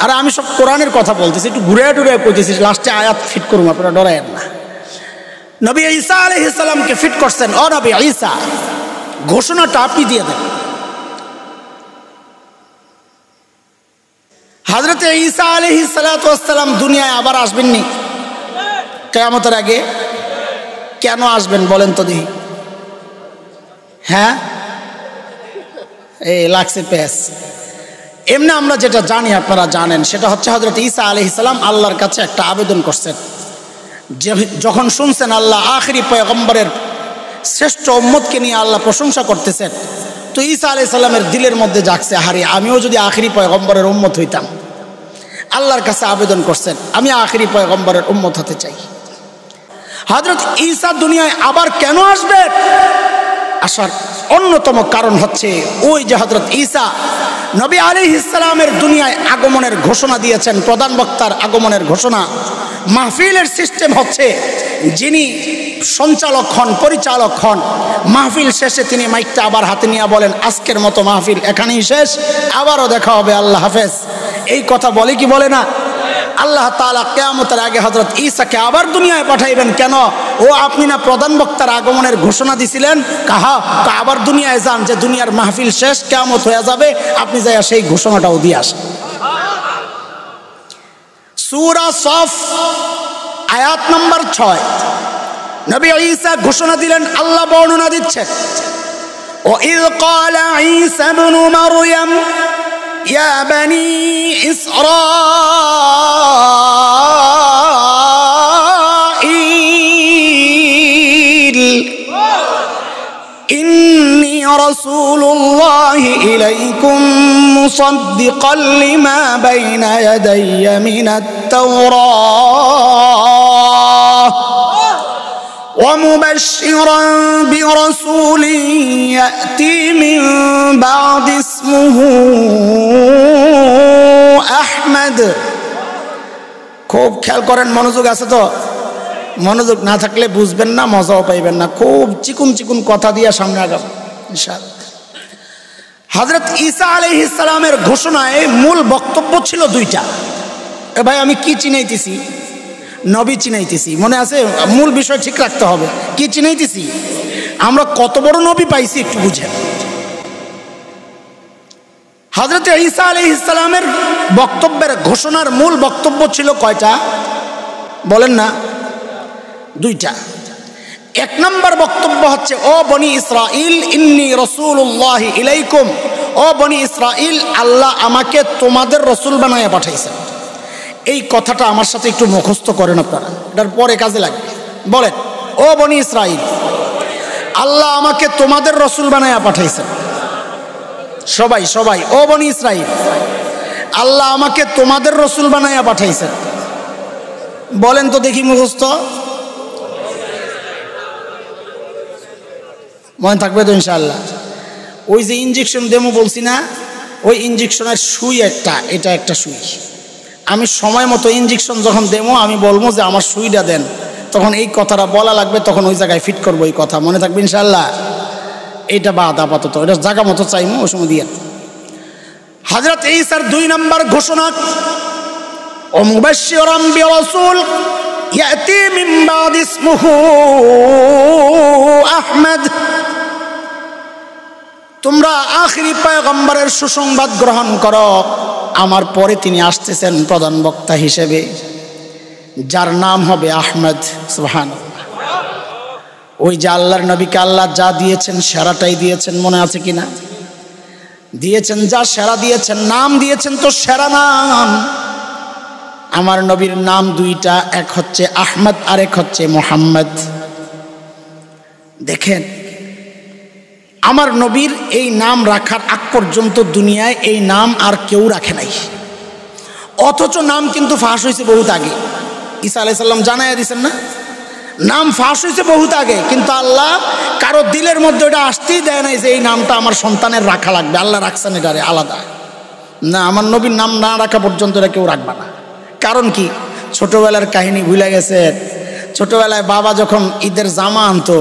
[SPEAKER 1] আর আমি সব কোরআনের কথা বলতেছি, একটু ঘুরে টুরে কইতেছি, লাস্টে আয়াত ফিট করুন, আপনারা ডরায়েন না। নবী ঈসা আলাইহিস সালামকে ফিট করছেন। ও নবী ঈসা, ঘোষণাটা আপনি দিয়ে দেন। হযরত ঈসা আলাইহিস সালাতু ওয়াস সালাম দুনিয়ায় আবার আসবেননি কিয়ামতের আগে? কেন আসবেন বলেন তো দেখি? হ্যাঁ, এই লাগছে পেস। এমনি আমরা যেটা জানি, আপনারা জানেন, সেটা হচ্ছে হযরত ঈসা আলাইহিস সালাম আল্লাহর কাছে একটা আবেদন করছেন। যখন শুনছেন আল্লাহ আখিরি পয়গম্বরের শ্রেষ্ঠ উম্মতকে নিয়ে আল্লাহ প্রশংসা করতেছেন, তো ঈসা আলাইহিস সালামের দিলের মধ্যে জাগছে, হারি আমিও যদি আখিরি পয়গম্বরের উম্মত হইতাম। আল্লাহর কাছে আবেদন করছেন, আমি আখিরি পয়গম্বরের উম্মত হতে চাই। হযরত ঈসা দুনিয়ায় আবার কেন আসবে? আসার অন্যতম কারণ হচ্ছে ওই যে হযরত ঈসা নবী আলাইহিস সালামের দুনিয়ায় আগমনের ঘোষণা দিয়েছেন, প্রধান বক্তার আগমনের ঘোষণা। মাহফিলের সিস্টেম হচ্ছে, যিনি সঞ্চালক হন, পরিচালক হন, মাহফিল শেষে তিনি মাইকটা আবার হাতে নিয়ে বলেন, আজকের মতো মাহফিল এখানেই শেষ, আবারও দেখা হবে, আল্লাহ হাফেজ। এই কথা বলে কি বলে না? আল্লাহ তাআলা কিয়ামতের আগে হযরত ঈসাকে আবার দুনিয়ায় পাঠাইবেন। কেন? ও আপনি না প্রধান বক্তার আগমনের ঘোষণা দিছিলেন? কাহা আবার দুনিয়ায় যান, যে দুনিয়ার মাহফিল শেষ, কিয়ামত হয়ে যাবে, আপনি যাইয়া সেই ঘোষণাটাও দিয়ে আসেন। সূরা সফ আয়াত নম্বর 6 নবী ঈসা ঘোষণা দিলেন, আল্লাহ বর্ণনা দিচ্ছেন, ওয়াইয ক্বালা ঈসা ইবনু মারইয়াম ইয়া বানি ইসরাঈল ইন্নী রাসূলুল্লাহি ইলাইকুম মুসাদ্দিকাল লিমা বাইনা ইয়াদাইয়া মিনাত তাওরাহ ومبشرا برسول يأتي من بعد اسمه أحمد। খুব খেয়াল করেন, মনোযোগ আছে তো? মনোযোগ না থাকলে বুঝবেন না, মজাও পাইবেন না। খুব চিকুন চিকুন কথা দিয়ে সামনে আগাম ইনশাআল্লাহ। হযরত ঈসা আলাইহিস সালামের ঘোষণায় মূল বক্তব্য ছিল দুইটা। ভাই আমি কি চিনাইতেছি? নবী চিনাইতেছি, মনে আছে? মূল বিষয় ঠিক রাখতে হবে। কি চিনাইতেছি? আমরা কত বড় নবী পাইছি একটু বুঝেন। হযরত ঈসা আলাইহিস সালামের বক্তব্যের ঘোষণার মূল বক্তব্য ছিল কয়টা বলেন না? দুইটা। এক নম্বর বক্তব্য হচ্ছে, ও বনি ইসরাঈল ইন্নী রাসূলুল্লাহি ইলাইকুম, ও বনি ইসরাঈল, আল্লাহ আমাকে তোমাদের রাসূল বানায়া পাঠাইছেন। এই কথাটা আমার সাথে একটু মুখস্থ করেন আপনারা, এটার পরে কাজে লাগবে। বলেন, ও বনি ইসরাঈল, আল্লাহ আমাকে তোমাদের রাসূল বানায়া পাঠাইছেন। সবাই সবাই, ও বনি ইসরাঈল, আল্লাহ আমাকে তোমাদের রাসূল বানায়া পাঠাইছেন। বলেন তো দেখি মুখস্থ। মনে থাকবে তো ইনশাআল্লাহ? ওই যে ইনজেকশন দেমো বলছি না, ওই ইনজেকশনের সুই একটা, এটা একটা সুই। আমি সময় মতো ইনজেকশন যখন দেবো, আমি বলবো যে আমার সুইটা দেন, তখন এই কথাটা বলা লাগবে, তখন ওই জায়গায় ফিট করবো এই কথা। মনে থাকবে ইনশাআল্লাহ? এইটা বাদ আপাতত, এটা জায়গা মতো চাইমো, ওই সময় দিয়ে। হযরত ঈসার 2 নম্বর ঘোষণা, ও মুবাশশিরাম বিরাসূল ইয়াতি মিন বাদি ইসমুহু আহমদ, তোমরা আখিরি পয়গম্বরের সুসংবাদ গ্রহণ করো, আমার পরে তিনি আসতেছেন প্রধান বক্তা হিসেবে, যার নাম হবে আহমদ। সুবহানাল্লাহ। ওই যে আল্লাহর নবীকে আল্লাহ যা দিয়েছেন সেরাটাই দিয়েছেন, মনে আছে কিনা? দিয়েছেন, যা সেরা দিয়েছেন, নাম দিয়েছেন তো সেরা নাম। আমার নবীর নাম দুইটা, এক হচ্ছে আহমদ আর এক হচ্ছে মুহাম্মদ। দেখেন, আমার নবীর এই নাম রাখার আগ পর্যন্ত দুনিয়ায় এই নাম আর কেউ রাখে নাই, অথচ নাম কিন্তু ফাঁস হয়েছে বহুত আগে। ঈসা আলাইহিস সালাম জানাইয়া দিয়েছেন না, নাম ফাঁস হয়েছে বহুত আগে, কিন্তু আল্লাহ কারো দিলের মধ্যে এটা আসতেই দেয় নাই যে এই নামটা আমার সন্তানের রাখা লাগবে। আল্লাহ রাখছেন এটারে আলাদা, না আমার নবীর নাম না রাখা পর্যন্ত এটা কেউ রাখবে না। কারণ কি? ছোটবেলার কাহিনী ভুলে গেছে। ছোটবেলায় বাবা যখন ঈদের জামা আনতো,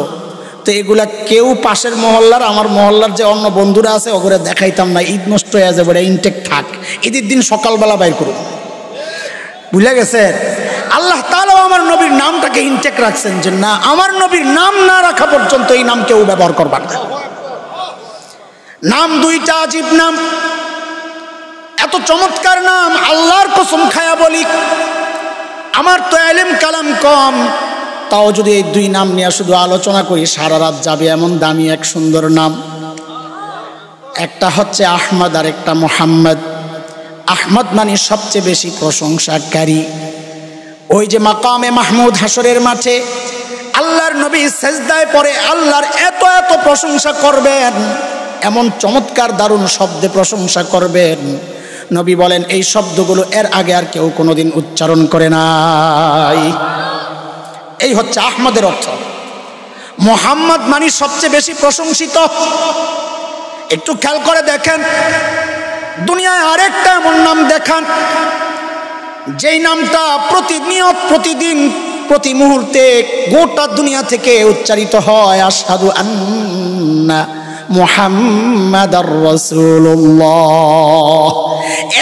[SPEAKER 1] তো এগুলা কেউ পাশের মহল্লার, আমার মহল্লার যে অন্য বন্ধুরা আছে, ওগুলো দেখাইতাম না, ঈদ নষ্ট হয়ে যাবে, ইনটেক থাক, ঈদের দিন সকালবেলা বাইর করুন। ভুলে গেছে? আল্লাহ তাআলা আমার নবীর নামটাকে ইনটেক রাখছেন, যে না, আমার নবীর নাম না রাখা পর্যন্ত এই নাম কেউ ব্যবহার করবে না। নাম দুইটা আজীব নাম, এত চমৎকার নাম, আল্লাহর কসম খায়া বলি আমার তো ইলম কালাম কম, তাও যদি এই দুই নাম নিয়ে শুধু আলোচনা করি সারা রাত যাবে, এমন দামি এক সুন্দর নাম। একটা হচ্ছে আহমদ আর একটা মুহাম্মদ। আহমদ মানে সবচেয়ে বেশি প্রশংসাকারী। ওই যে মাকামে মাহমুদ হাসরের মাঠে আল্লাহর নবী সেজদায় পড়ে আল্লাহর এত এত প্রশংসা করবেন, এমন চমৎকার দারুণ শব্দে প্রশংসা করবেন, নবী বলেন এই শব্দগুলো এর আগে আর কেউ কোনোদিন উচ্চারণ করে নাই। এই হচ্ছে আহমদের অর্থ। মুহাম্মদ মানে সবচেয়ে বেশি প্রশংসিত। একটু খেয়াল করে দেখেন, দুনিয়ায় আরেকটা এমন নাম দেখান যেই নামটা প্রতিনিয়ত প্রতিদিন প্রতি মুহূর্তে গোটা দুনিয়া থেকে উচ্চারিত হয়, আশহাদু আন্না মুহাম্মাদার রাসূলুল্লাহ।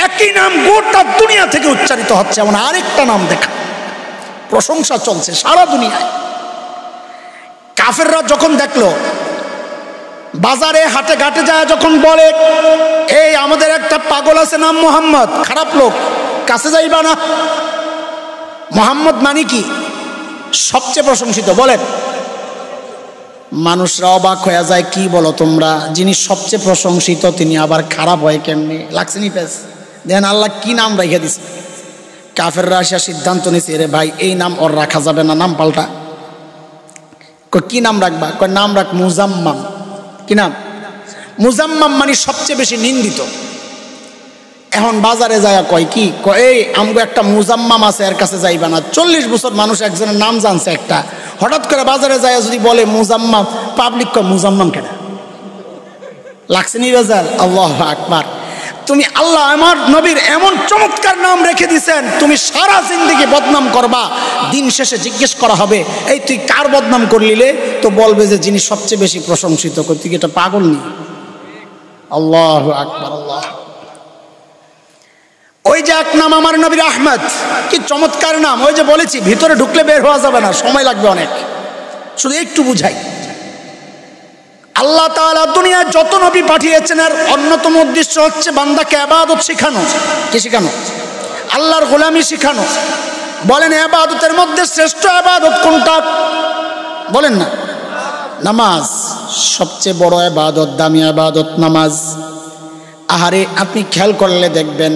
[SPEAKER 1] একই নাম গোটা দুনিয়া থেকে উচ্চারিত হচ্ছে, এমন আরেকটা নাম দেখা, প্রশংসা চলছে সারা দুনিয়ায়। কাফেররা যখন দেখলো, বাজারে হাটে ঘাটে যায় যখন বলে এই আমাদের একটা পাগল আছে নাম মুহাম্মদ, খারাপ লোক, কাছে যাইবা না। মুহাম্মদ মানে কি? সবচেয়ে প্রশংসিত। বলেন, মানুষরা অবাক হয়ে যায়, কি বলো তোমরা, যিনি সবচেয়ে প্রশংসিত তিনি আবার খারাপ হয় কেমনি? লাগছে নি পেস? দেখেন আল্লাহ কি নাম রেখে দিছে। কাফেররা আসিয়া সিদ্ধান্ত নিছে, রে ভাই এই নাম ওর রাখা যাবে না, নাম পাল্টা। কি নাম রাখবা? কয় নাম রাখ মুজাম্মাম। কি নাম? মুজাম্মাম মানে সবচেয়ে বেশি নিন্দিত। এখন বাজারে যায় কয় কি, কয় এই আমগো একটা মুজাম্মাম আছে, এর কাছে যাইবা না। 40 বছর মানুষ একজনের নাম জানছে একটা, হঠাৎ করে বাজারে যায় যদি বলে মুজাম্মাম, পাবলিক কয় মুজাম্মাম কেন? লাগছে নি বাজার? আল্লাহু আকবার। তুমি আল্লাহ আমার নবীর এমন চমৎকার নাম রেখে দিছেন, তুমি সারা জিন্দেগি বদনাম করবা, দিন শেষে জিজ্ঞেস করা হবে এই তুই কার বদনাম করলিলে? তো বলবে যে যিনি সবচেয়ে বেশি প্রশংসিত। তুই এটা পাগল নি? আল্লাহু আকবার, আল্লাহ। ওই যে এক নাম আমার নবীর আহমদ, কি চমৎকার নাম। ওই যে বলেছি ভিতরে ঢুকলে বের হওয়া যাবে না, সময় লাগবে অনেক, শুধু একটু বুঝাই। আল্লাহ তাআলা দুনিয়ায় যত নবী পাঠিয়েছেন এর অন্যতম উদ্দেশ্য হচ্ছে বান্দাকে ইবাদত শেখানো। কি শেখানো? আল্লাহর গোলামি শেখানো। বলেন ইবাদতের মধ্যে শ্রেষ্ঠ ইবাদত কোনটা? বলেন না। নামাজ সবচেয়ে বড় ইবাদত, দামি ইবাদত নামাজ। আহারে আপনি খেয়াল করলে দেখবেন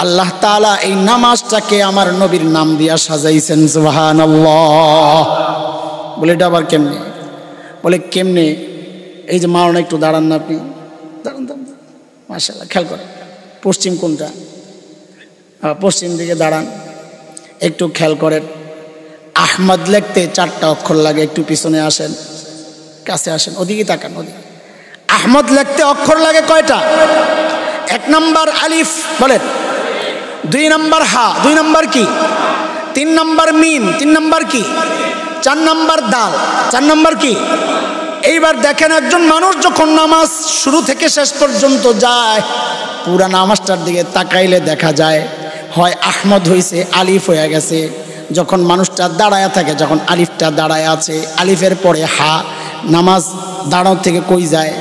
[SPEAKER 1] আল্লাহ তাআলা এই নামাজটাকে আমার নবীর নাম দিয়া সাজাইছেন। সুবহানাল্লাহ। বলে এটা আবার কেমনে? বলে কেমনে? এই যে মাওলানা একটু দাঁড়ান না আপনি, দাঁড়ান দাঁড়ান, মাশাআল্লাহ। খেয়াল করেন পশ্চিম কোনটা? পশ্চিম দিকে দাঁড়ান, একটু খেয়াল করেন। আহমদ লিখতে 4টা অক্ষর লাগে, একটু পিছনে আসেন, কাছে আসেন, ওদিকে তাকান, ওদিকে। আহমদ লিখতে অক্ষর লাগে কয়টা? 1 নম্বর আলিফ, বলেন। 2 নম্বর হা, 2 নম্বর কি? 3 নম্বর মিম, 3 নম্বর কি? 4 নম্বর দাল, 4 নম্বর কি? এইবার দেখেন একজন মানুষ যখন নামাজ শুরু থেকে শেষ পর্যন্ত যায়, পুরা নামাজটার দিকে তাকাইলে দেখা যায় হয় আহমদ হইছে, আলিফ হয়ে গেছে। যখন মানুষটা দাঁড়ায় থাকে, যখন আলিফটা দাঁড়ায় আছে, আলিফের পরে হা, নামাজ দাঁড়াও থেকে কই যায়?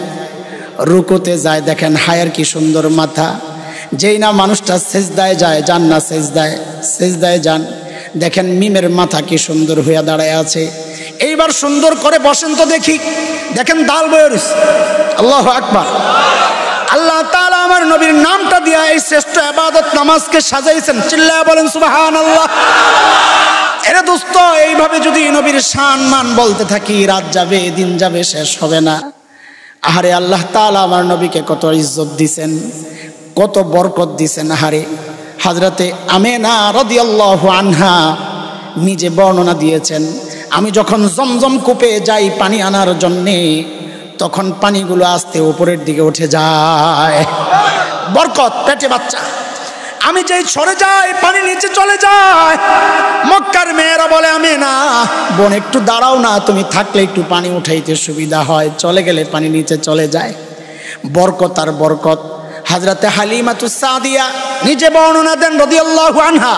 [SPEAKER 1] রুকুতে যায়। দেখেন হায়ের কি সুন্দর মাথা। যেই না মানুষটা সেজদায় যায়, যান না সেজদায়, সেজদায় যান, দেখেন মিমের মাথা কি সুন্দর হইয়া দাঁড়ায় আছে। এইবার সুন্দর করে বসেন তো দেখি, দেখেন দাল বয়ে রয়েছে। আল্লাহু আকবার। আল্লাহ তাআলা আমার নবীর নামটা দিয়া এই শ্রেষ্ঠ ইবাদত নামাজকে সাজাইছেন। চিল্লায়া বলেন সুবহানাল্লাহ। এরে দোস্ত, এইভাবে যদি নবীর শান মান বলতে থাকি, রাত যাবে, দিন যাবে, শেষ হবে না। আহারে আল্লাহ তাআলা আমার নবীকে কত ইজ্জত দিছেন, কত বরকত দিছেন। আহারে হযরতে আমেনা রাদিয়াল্লাহু আনহা নিজে বর্ণনা দিয়েছেন, আমি যখন জমজম কূপে যাই পানি আনার জন্যে, তখন পানিগুলো আস্তে উপরের দিকে উঠে যায়। বরকত, পেটে বাচ্চা। আমি যেই সরে যাই পানি নিচে চলে যায়। মক্কার মেয়েরা বলে আমেনা বোন একটু দাঁড়াও না, তুমি থাকলে একটু পানি উঠাইতে সুবিধা হয়, চলে গেলে পানি নিচে চলে যায়। বরকত আর বরকত। হযরতে হালিমাতুস সাদিয়া নিজে বর্ণনা দেন রাদিয়াল্লাহু আনহা,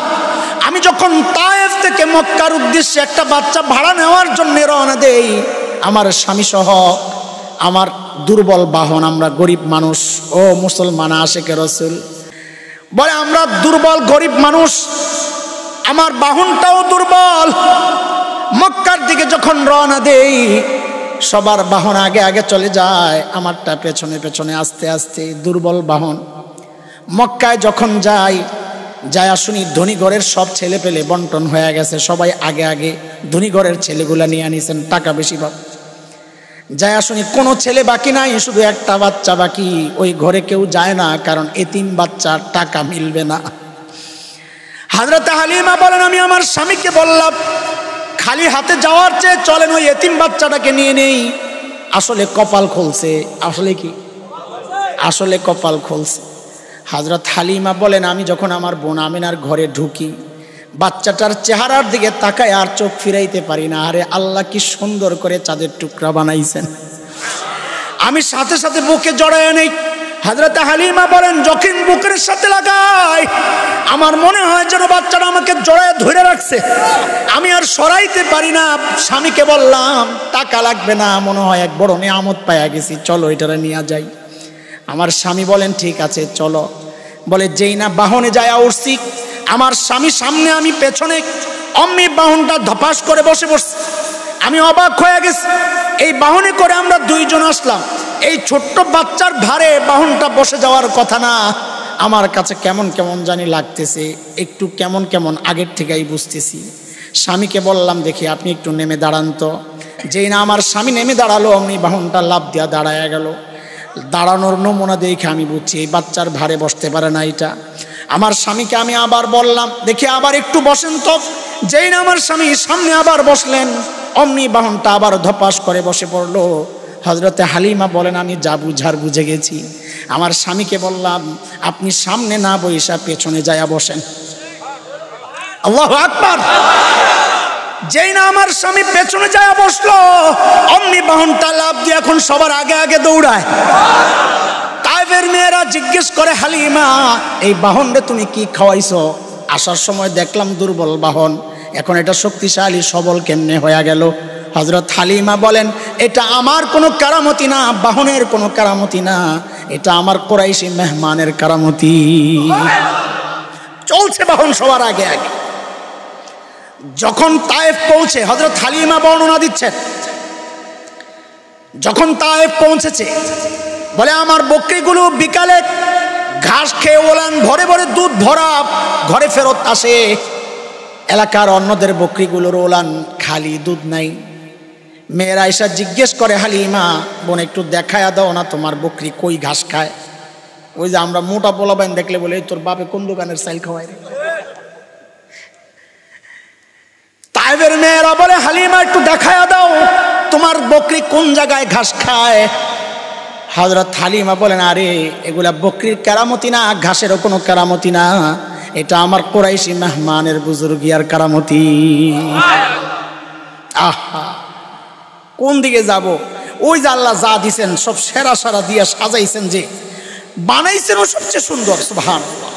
[SPEAKER 1] আমি যখন তায়েফ থেকে মক্কার উদ্দেশ্যে একটা বাচ্চা ভাড়া নেওয়ার জন্য রওনা দেই, আমার স্বামী সহ আমার দুর্বল বাহন, আমরা গরিব মানুষ। ও মুসলমান আশিকে রাসূল বলে আমরা দুর্বল গরিব মানুষ, আমার বাহনটাও দুর্বল। মক্কার দিকে যখন রওনা দেই সবার বাহন আগে আগে চলে যায়, আমারটা পেছনে পেছনে আস্তে আস্তে, দুর্বল বাহন। মক্কায় যখন যাই, যায়া শুনি ধনী ঘরের সব ছেলে পেলে বন্টন হয়ে গেছে, সবাই আগে আগে ধনী ঘরের ছেলেগুলা নিয়ে আনিছেন, টাকা বেশি পাব। যায়া শুনি কোনো ছেলে বাকি নাই, শুধু একটা বাচ্চা বাকি। ওই ঘরে কেউ যায় না, কারণ এতিম বাচ্চার টাকা মিলবে না। হযরত হালিমা বলেন আমি আমার স্বামীকে বললাম খালি হাতে যাওয়ার চেয়ে চলেন ওই এতিম বাচ্চাটাকে নিয়ে নেই। আসলে কপাল খুলছে, আসলে কি, আসলে কপাল খুলছে। হযরত হালিমা বলেন আমি যখন আমার বোন আমিনার ঘরে ঢুকি, বাচ্চাটার চেহারার দিকে তাকায় আর চোখ ফিরাইতে পারি না। আরে আল্লাহ কি সুন্দর করে চাঁদের টুকরা বানাইছেন। আমি সাথে সাথে বুকে জড়ায় নেই। হযরত হালিমা বলেন যখন বুকের সাথে লাগাই আমার মনে হয় যেন বাচ্চাটা আমাকে জড়ায় ধরে রাখছে, আমি আর সরাইতে পারি না। স্বামীকে বললাম টাকা লাগবে না, মনে হয় এক বড় নিয়ামত পাইয়া গেছি, চলো এটারে নিয়ে যাই। আমার স্বামী বলেন ঠিক আছে চলো। বলে যেই না বাহনে যায় উঠছি, আমার স্বামী সামনে আমি পেছনে, অমনি বাহনটা ধপাস করে বসে বসছে। আমি অবাক হয়ে গেছি, এই বাহনে করে আমরা দুইজন আসলাম, এই ছোট্ট বাচ্চার ভারে বাহনটা বসে যাওয়ার কথা না। আমার কাছে কেমন কেমন জানি লাগতেছে, একটু কেমন কেমন আগের থেকেই বুঝতেছি। স্বামীকে বললাম দেখি আপনি একটু নেমে দাঁড়ান তো। যেই না আমার স্বামী নেমে দাঁড়ালো, অমনি বাহনটা লাফ দিয়া দাঁড়ায় গেল। দাঁড়ানোর নমুনা দেখে আমি বুঝছি এই বাচ্চার ভারে বসতে পারে না এটা। আমার স্বামীকে আমি আবার বললাম দেখি আবার একটু বসেন তো। যেই না আমার স্বামী সামনে আবার বসলেন, অমনি বাহনটা আবার ধপাস করে বসে পড়লো। হযরতে হালিমা বলেন আমি যা বুঝার বুঝে গেছি। আমার স্বামীকে বললাম আপনি সামনে না বইসা পেছনে যায়া বসেন। আল্লাহু আকবার। যেই না আমার স্বামী পেছনে যায় বসলো, অমনি বাহনটা লাফ দিয়ে এখন সবার আগে আগে দৌড়ায়। তায়েফের মেয়েরা জিজ্ঞেস করে হালিমা এই বাহনটা তুমি কি খাওয়াইছো? আসার সময় দেখলাম দুর্বল বাহন, এখন এটা শক্তিশালী সবল কেমনে হয়ে গেল? হযরত হালিমা বলেন এটা আমার কোনো কারামতি না, বাহনের কোনো কারামতি না, এটা আমার কুরাইশি মেহমানের কারামতি। চলছে বাহন সবার আগে আগে। যখন তায়েফ পৌঁছে, হযরত হালিমা বর্ণনা দিচ্ছেন, যখন তায়েফ পৌঁছেছে বলে আমার বকরিগুলো বিকালে ঘাস খেয়ে ওলান ভরে ভরে দুধ ভরা ঘরে ফেরত আসে। এলাকার অন্যদের বকরিগুলোর ওলান খালি, দুধ নাই। মেয়েরা এসে জিজ্ঞেস করে হালিমা বোন একটু দেখায়া দাও না তোমার বকরি কই ঘাস খায়। ওই যে আমরা মোটা পোলাবেন দেখলে বলে তোর বাপে কোন দোকানের চাইল খাওয়ায়। তায়েফের মেয়েরা বলে হালিমা একটু দেখায়া দাও তোমার বকরি কোন জায়গায় ঘাস খায়। হযরত হালিমা বলেন আরে এগুলা বকরির কারামতি না, ঘাসেরও কোনো কারামতি না, এটা আমার কুরাইশি মেহমানের বুজুর্গিয়ার কারামতি। আহা কোন দিকে যাব? ওই যে আল্লাহ যা দিছেন সব সেরা সেরা দিয়া সাজাইছেন, যে বানাইছেন ও সবচেয়ে সুন্দর। সুবহানাল্লাহ,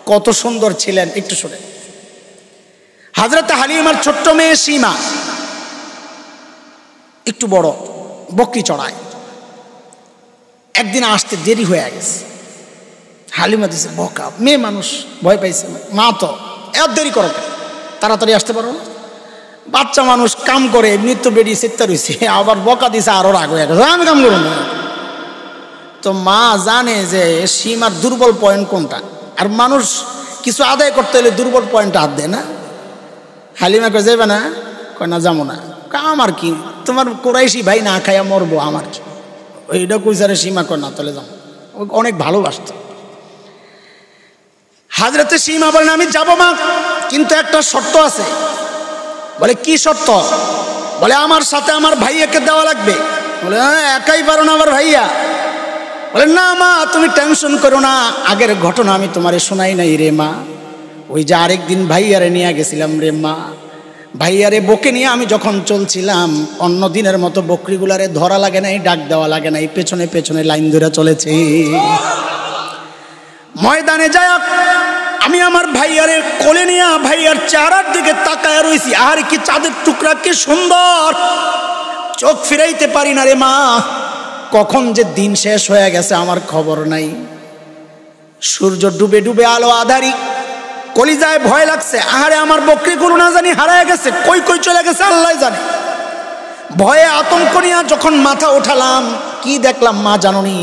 [SPEAKER 1] কত সুন্দর ছিলেন একটু শুনে। হযরত হালিমার ছোট্ট মেয়ে সীমা একটু বড়, বকরি চড়ায়। একদিন আসতে দেরি হয়ে গেছে। হালিমা দিছে বকা, মেয়ে মানুষ ভয় পাইছে, মা তো এত দেরি করো তাড়াতাড়ি আসতে পারো না? বাচ্চা মানুষ কাম করে মৃত্যু বেরিয়ে চিত্তা রয়েছে, আবার বকা দিছে আরো রাগ হয়ে গেছে, আমি কাম করবো না। তো মা জানে যে সীমার দুর্বল পয়েন্ট কোনটা, আর মানুষ কিছু আদায় করতে হলে দুর্বল পয়েন্টটা হাত দেয় না। হালিমা কে যাবে না? কয় না যাবো না। আমার কি, তোমার কুরাইশি ভাই না খাইয়া মরবো, আমার কি? ওইটা কইসারে সীমা কর না তাহলে যাবো, অনেক ভালোবাসত। হাজরতে সীমা বলেন আমি যাবো মা, কিন্তু একটা শর্ত আছে। বলে কি শর্ত? বলে আমার সাথে আমার ভাইয়াকে দেওয়া লাগবে। বলে একাই পারো না আমার ভাইয়া? বলে না মা তুমি টেনশন করো না, আগের ঘটনা আমি তোমারে শোনাই নাই রে মা। ওই যে আরেকদিন ভাইয়ারে নিয়ে গেছিলাম রে মা, ভাইয়ারে বকে নিয়ে আমি যখন চলছিলাম অন্য দিনের মতো বকরিগুলারে ধরা লাগে নাই, ডাক দেওয়া লাগে নাই, পেছনে পেছনে লাইন ধরে চলেছে। ময়দানে যায় আমি আমার ভাইয়ারে কোলে নিয়ে ভাইয়ার চেহারার দিকে তাকায় রয়েছি, আর কি চাঁদের টুকরা কি সুন্দর, চোখ ফিরাইতে পারি না রে মা। কখন যে দিন শেষ হয়ে গেছে আমার খবর নাই। সূর্য ডুবে ডুবে আলো আধারি, কলিজায় ভয় লাগছে, আহারে আমার বকরিগুলো না জানি হারায় গেছে, কই কই চলে গেছে আল্লাহ জানে। ভয়ে আতঙ্ক নিয়ে যখন মাথা উঠালাম, কি দেখলাম মা জাননি?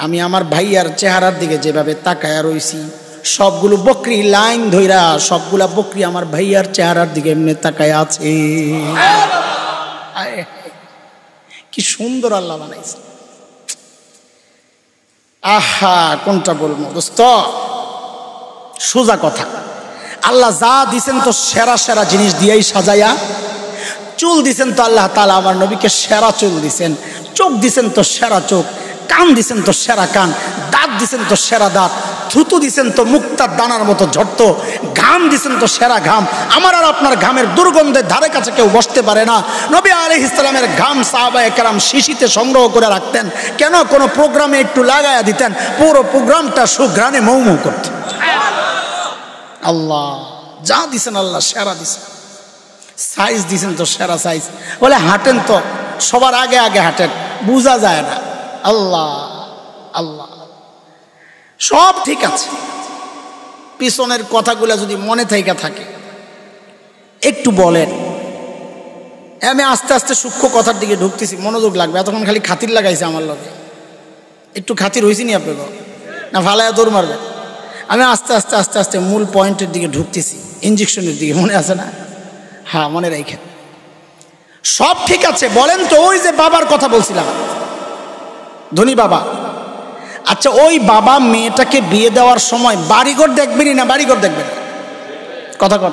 [SPEAKER 1] আমি আমার ভাইয়ার চেহারার দিকে যেভাবে তাকায়া রইছি, সবগুলো বকরি লাইন ধইরা সবগুলা বকরি আমার ভাইয়ার চেহারার দিকে এমনি তাকায়া আছে। কি সুন্দর আল্লাহ বানাইছে। আহা, কোনটা বলবো দোস্ত? সোজা কথা, আল্লাহ যা দিছেন তো সেরা সেরা জিনিস দিয়েই সাজাইয়া। চুল দিছেন তো আল্লাহ তাআলা আমার নবীকে সেরা চুল দিছেন, চোখ দিছেন তো সেরা চোখ, কান দিছেন তো সেরা কান, দাঁত দিছেন তো সেরা দাঁত, থুতু দিছেন তো মুক্তার দানার মতো ঝরতো, ঘাম দিছেন তো সেরা ঘাম। আমার আর আপনার ঘামের দুর্গন্ধের ধারে কাছে কেউ বসতে পারে না। নবী আলাইহিস সালামের ঘাম সাহাবায়ে কেরাম শিশিতে সংগ্রহ করে রাখতেন, কেন? কোনো প্রোগ্রামে একটু লাগায়া দিতেন, পুরো প্রোগ্রামটা সুঘ্রাণে মৌ মৌ করত। আল্লাহ যা দিছেন আল্লাহ সেরা দিছেন। সাইজ দিছেন তো সেরা সাইজ, বলে হাঁটেন তো সবার আগে আগে হাঁটেন, বোঝা যায় না। আল্লাহ আল্লাহ, সব ঠিক আছে, পিছনের কথাগুলো যদি মনে থেকে থাকে একটু বলেন। আমি আস্তে আস্তে সূক্ষ্ম কথার দিকে ঢুকতেছি, মনোযোগ লাগবে। এতক্ষণ খালি খাতির লাগাইছে আমার লগে, একটু খাতির হয়েছি নি আপনাকে? না ফালায়া দৌড় মারবে? আমি আস্তে আস্তে আস্তে আস্তে মূল পয়েন্টের দিকে ঢুকতেছি, ইনজেকশনের দিকে, মনে আছে না? হ্যাঁ, মনে রাখেন। সব ঠিক আছে, বলেন তো ওই যে বাবার কথা বলছিলাম, ধনী বাবা, আচ্ছা ওই বাবা মেয়েটাকে বিয়ে দেওয়ার সময় বাড়িঘর দেখবেনই না বাড়িঘর দেখবেন? কথা কর।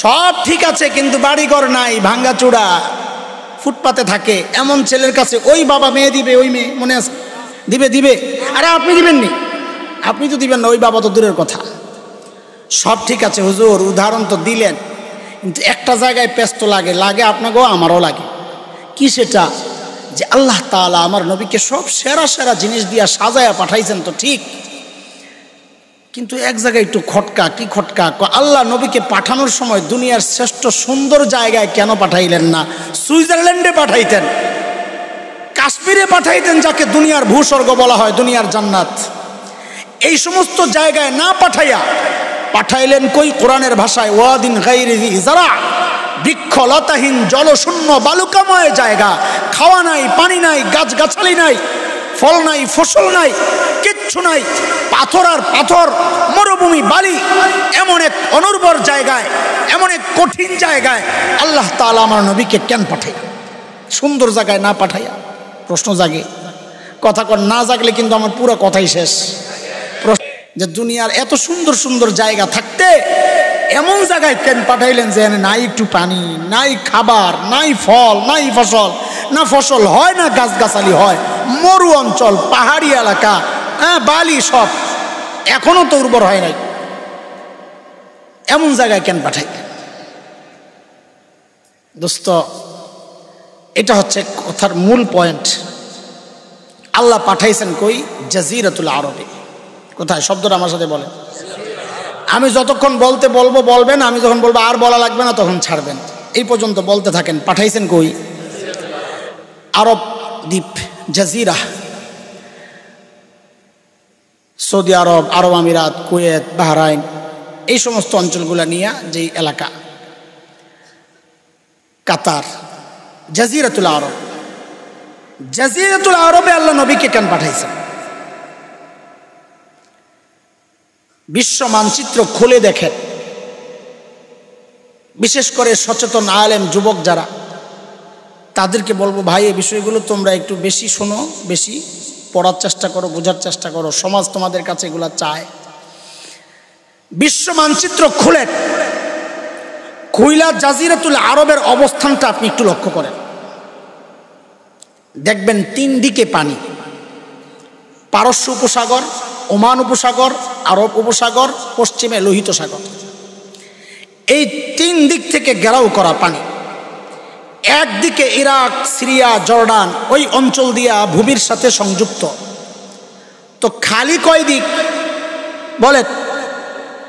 [SPEAKER 1] সব ঠিক আছে, কিন্তু বাড়িঘর নাই, ভাঙ্গাচোরা, ফুটপাতে থাকে, এমন ছেলের কাছে ওই বাবা মেয়ে দিবে? ওই মেয়ে মনে আছে? দিবে? দিবে? আরে আপনি দিবেননি? আপনি তো দিবেন না, ওই বাবা তো দূরের কথা। সব ঠিক আছে হুজুর, উদাহরণ তো দিলেন, কিন্তু একটা জায়গায় পেস্ত লাগে, লাগে আপনাকেও আমারও লাগে। কি সেটা? যে আল্লাহ তাআলা আমার নবীকে সব সেরা সেরা জিনিস দিয়া সাজায়া পাঠাইছেন তো ঠিক, কিন্তু এক জায়গায় একটু খটকা। কি খটকা? আল্লাহ নবীকে পাঠানোর সময় দুনিয়ার শ্রেষ্ঠ সুন্দর জায়গায় কেন পাঠাইলেন না? সুইজারল্যান্ডে পাঠাইতেন, কাশ্মীরে পাঠাইতেন, যাকে দুনিয়ার ভূস্বর্গ বলা হয়, দুনিয়ার জান্নাত। এই সমস্ত জায়গায় না পাঠাইয়া পাঠাইলেন কই? কোরআনের ভাষায় ওয়াদিন গায়রি যি যারা, বৃক্ষলতাহীন জলশূন্য বালুকাময় জায়গা, খাওয়া নাই, পানি নাই, গাছগাছালি নাই, ফল নাই, ফসল নাই, কিচ্ছু নাই, পাথর আর পাথর, মরুভূমি, বালি, এমন এক অনুর্বর জায়গায়, এমন এক কঠিন জায়গায় আল্লাহ তাআলা আমার নবীকে কেন পাঠাইয়া? সুন্দর জায়গায় না পাঠাইয়া? প্রশ্ন জাগে। কথা কর না জাগলে কিন্তু আমার পুরো কথাই শেষ। যে দুনিয়ার এত সুন্দর সুন্দর জায়গা থাকতে এমন জায়গায় কেন পাঠাইলেন যে নাই একটু পানি, নাই খাবার, নাই ফল, নাই ফসল, না ফসল হয় না গাছগাছালি হয়, মরু অঞ্চল, পাহাড়ি এলাকা, হ্যাঁ বালি, সব এখনো তো উর্বর হয় নাই, এমন জায়গায় কেন পাঠাইলেন? দোস্ত, এটা হচ্ছে কথার মূল পয়েন্ট। আল্লাহ পাঠাইছেন কই? জাজিরাতুল আরবে। কোথায়? শব্দটা আমার সাথে বলেন। আমি যতক্ষণ বলতে বলবো বলবেন, আমি যখন বলবো আর বলা লাগবে না তখন ছাড়বেন। এই পর্যন্ত বলতে থাকেন। পাঠাইছেন কই? আরব দ্বীপ, জাজিরা, সৌদি আরব, আরব আমিরাত, কুয়েত, বাহরাইন, এই সমস্ত অঞ্চলগুলো নিয়ে যেই এলাকা, কাতার, জাজিরাতুল আরব। জাজিরাতুল আরবে আল্লাহ নবীকে কেন পাঠাইছেন? বিশ্ব মানচিত্র খুলে দেখেন, বিশেষ করে সচেতন আলেম যুবক যারা, তাদেরকে বলবো ভাই এই বিষয়গুলো তোমরা একটু বেশি শোনো, বেশি পড়ার চেষ্টা করো, বোঝার চেষ্টা করো। সমাজ তোমাদের কাছে এগুলা চায়। বিশ্ব মানচিত্র খুলে খুইলা জাজিরাতুল আরবের অবস্থানটা আপনি একটু লক্ষ্য করেন, দেখবেন তিন দিকে পানি। পারস্য উপসাগর, ওমান উপসাগর, আরব উপসাগর, পশ্চিমে লোহিত সাগর, এই তিন দিক থেকে ঘেরাও করা পানি। একদিকে ইরাক, সিরিয়া, জর্ডান, ওই অঞ্চল দিয়া ভূমির সাথে সংযুক্ত। তো খালি কয় দিক বলে?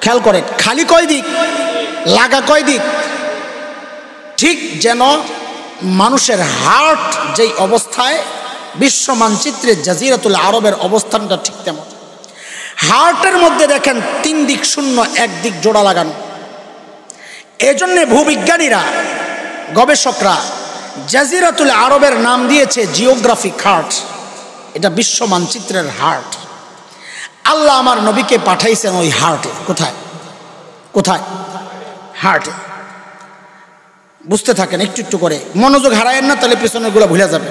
[SPEAKER 1] খেয়াল করেন, খালি কয় দিক, লাগা কয় দিক? ঠিক যেন মানুষের হার্ট যেই অবস্থায় বিশ্ব মানচিত্রে জাজিরাতুল আরবের অবস্থানটা ঠিক তেমন। হার্টের মধ্যে দেখেন 3 দিক শূন্য, 1 দিক জোড়া লাগানো। এজন্যে ভূবিজ্ঞানীরা, গবেষকরা জাজিরাতুল আরবের নাম দিয়েছে জিওগ্রাফিক হার্ট। এটা বিশ্ব মানচিত্রের হার্ট। আল্লাহ আমার নবীকে পাঠাইছেন ওই হার্টে। কোথায়? কোথায়? হার্টে। বুঝতে থাকেন একটু একটু করে, মনোযোগ হারায়েন না, তাহলে পিছনেরগুলো ভুলে যাবে।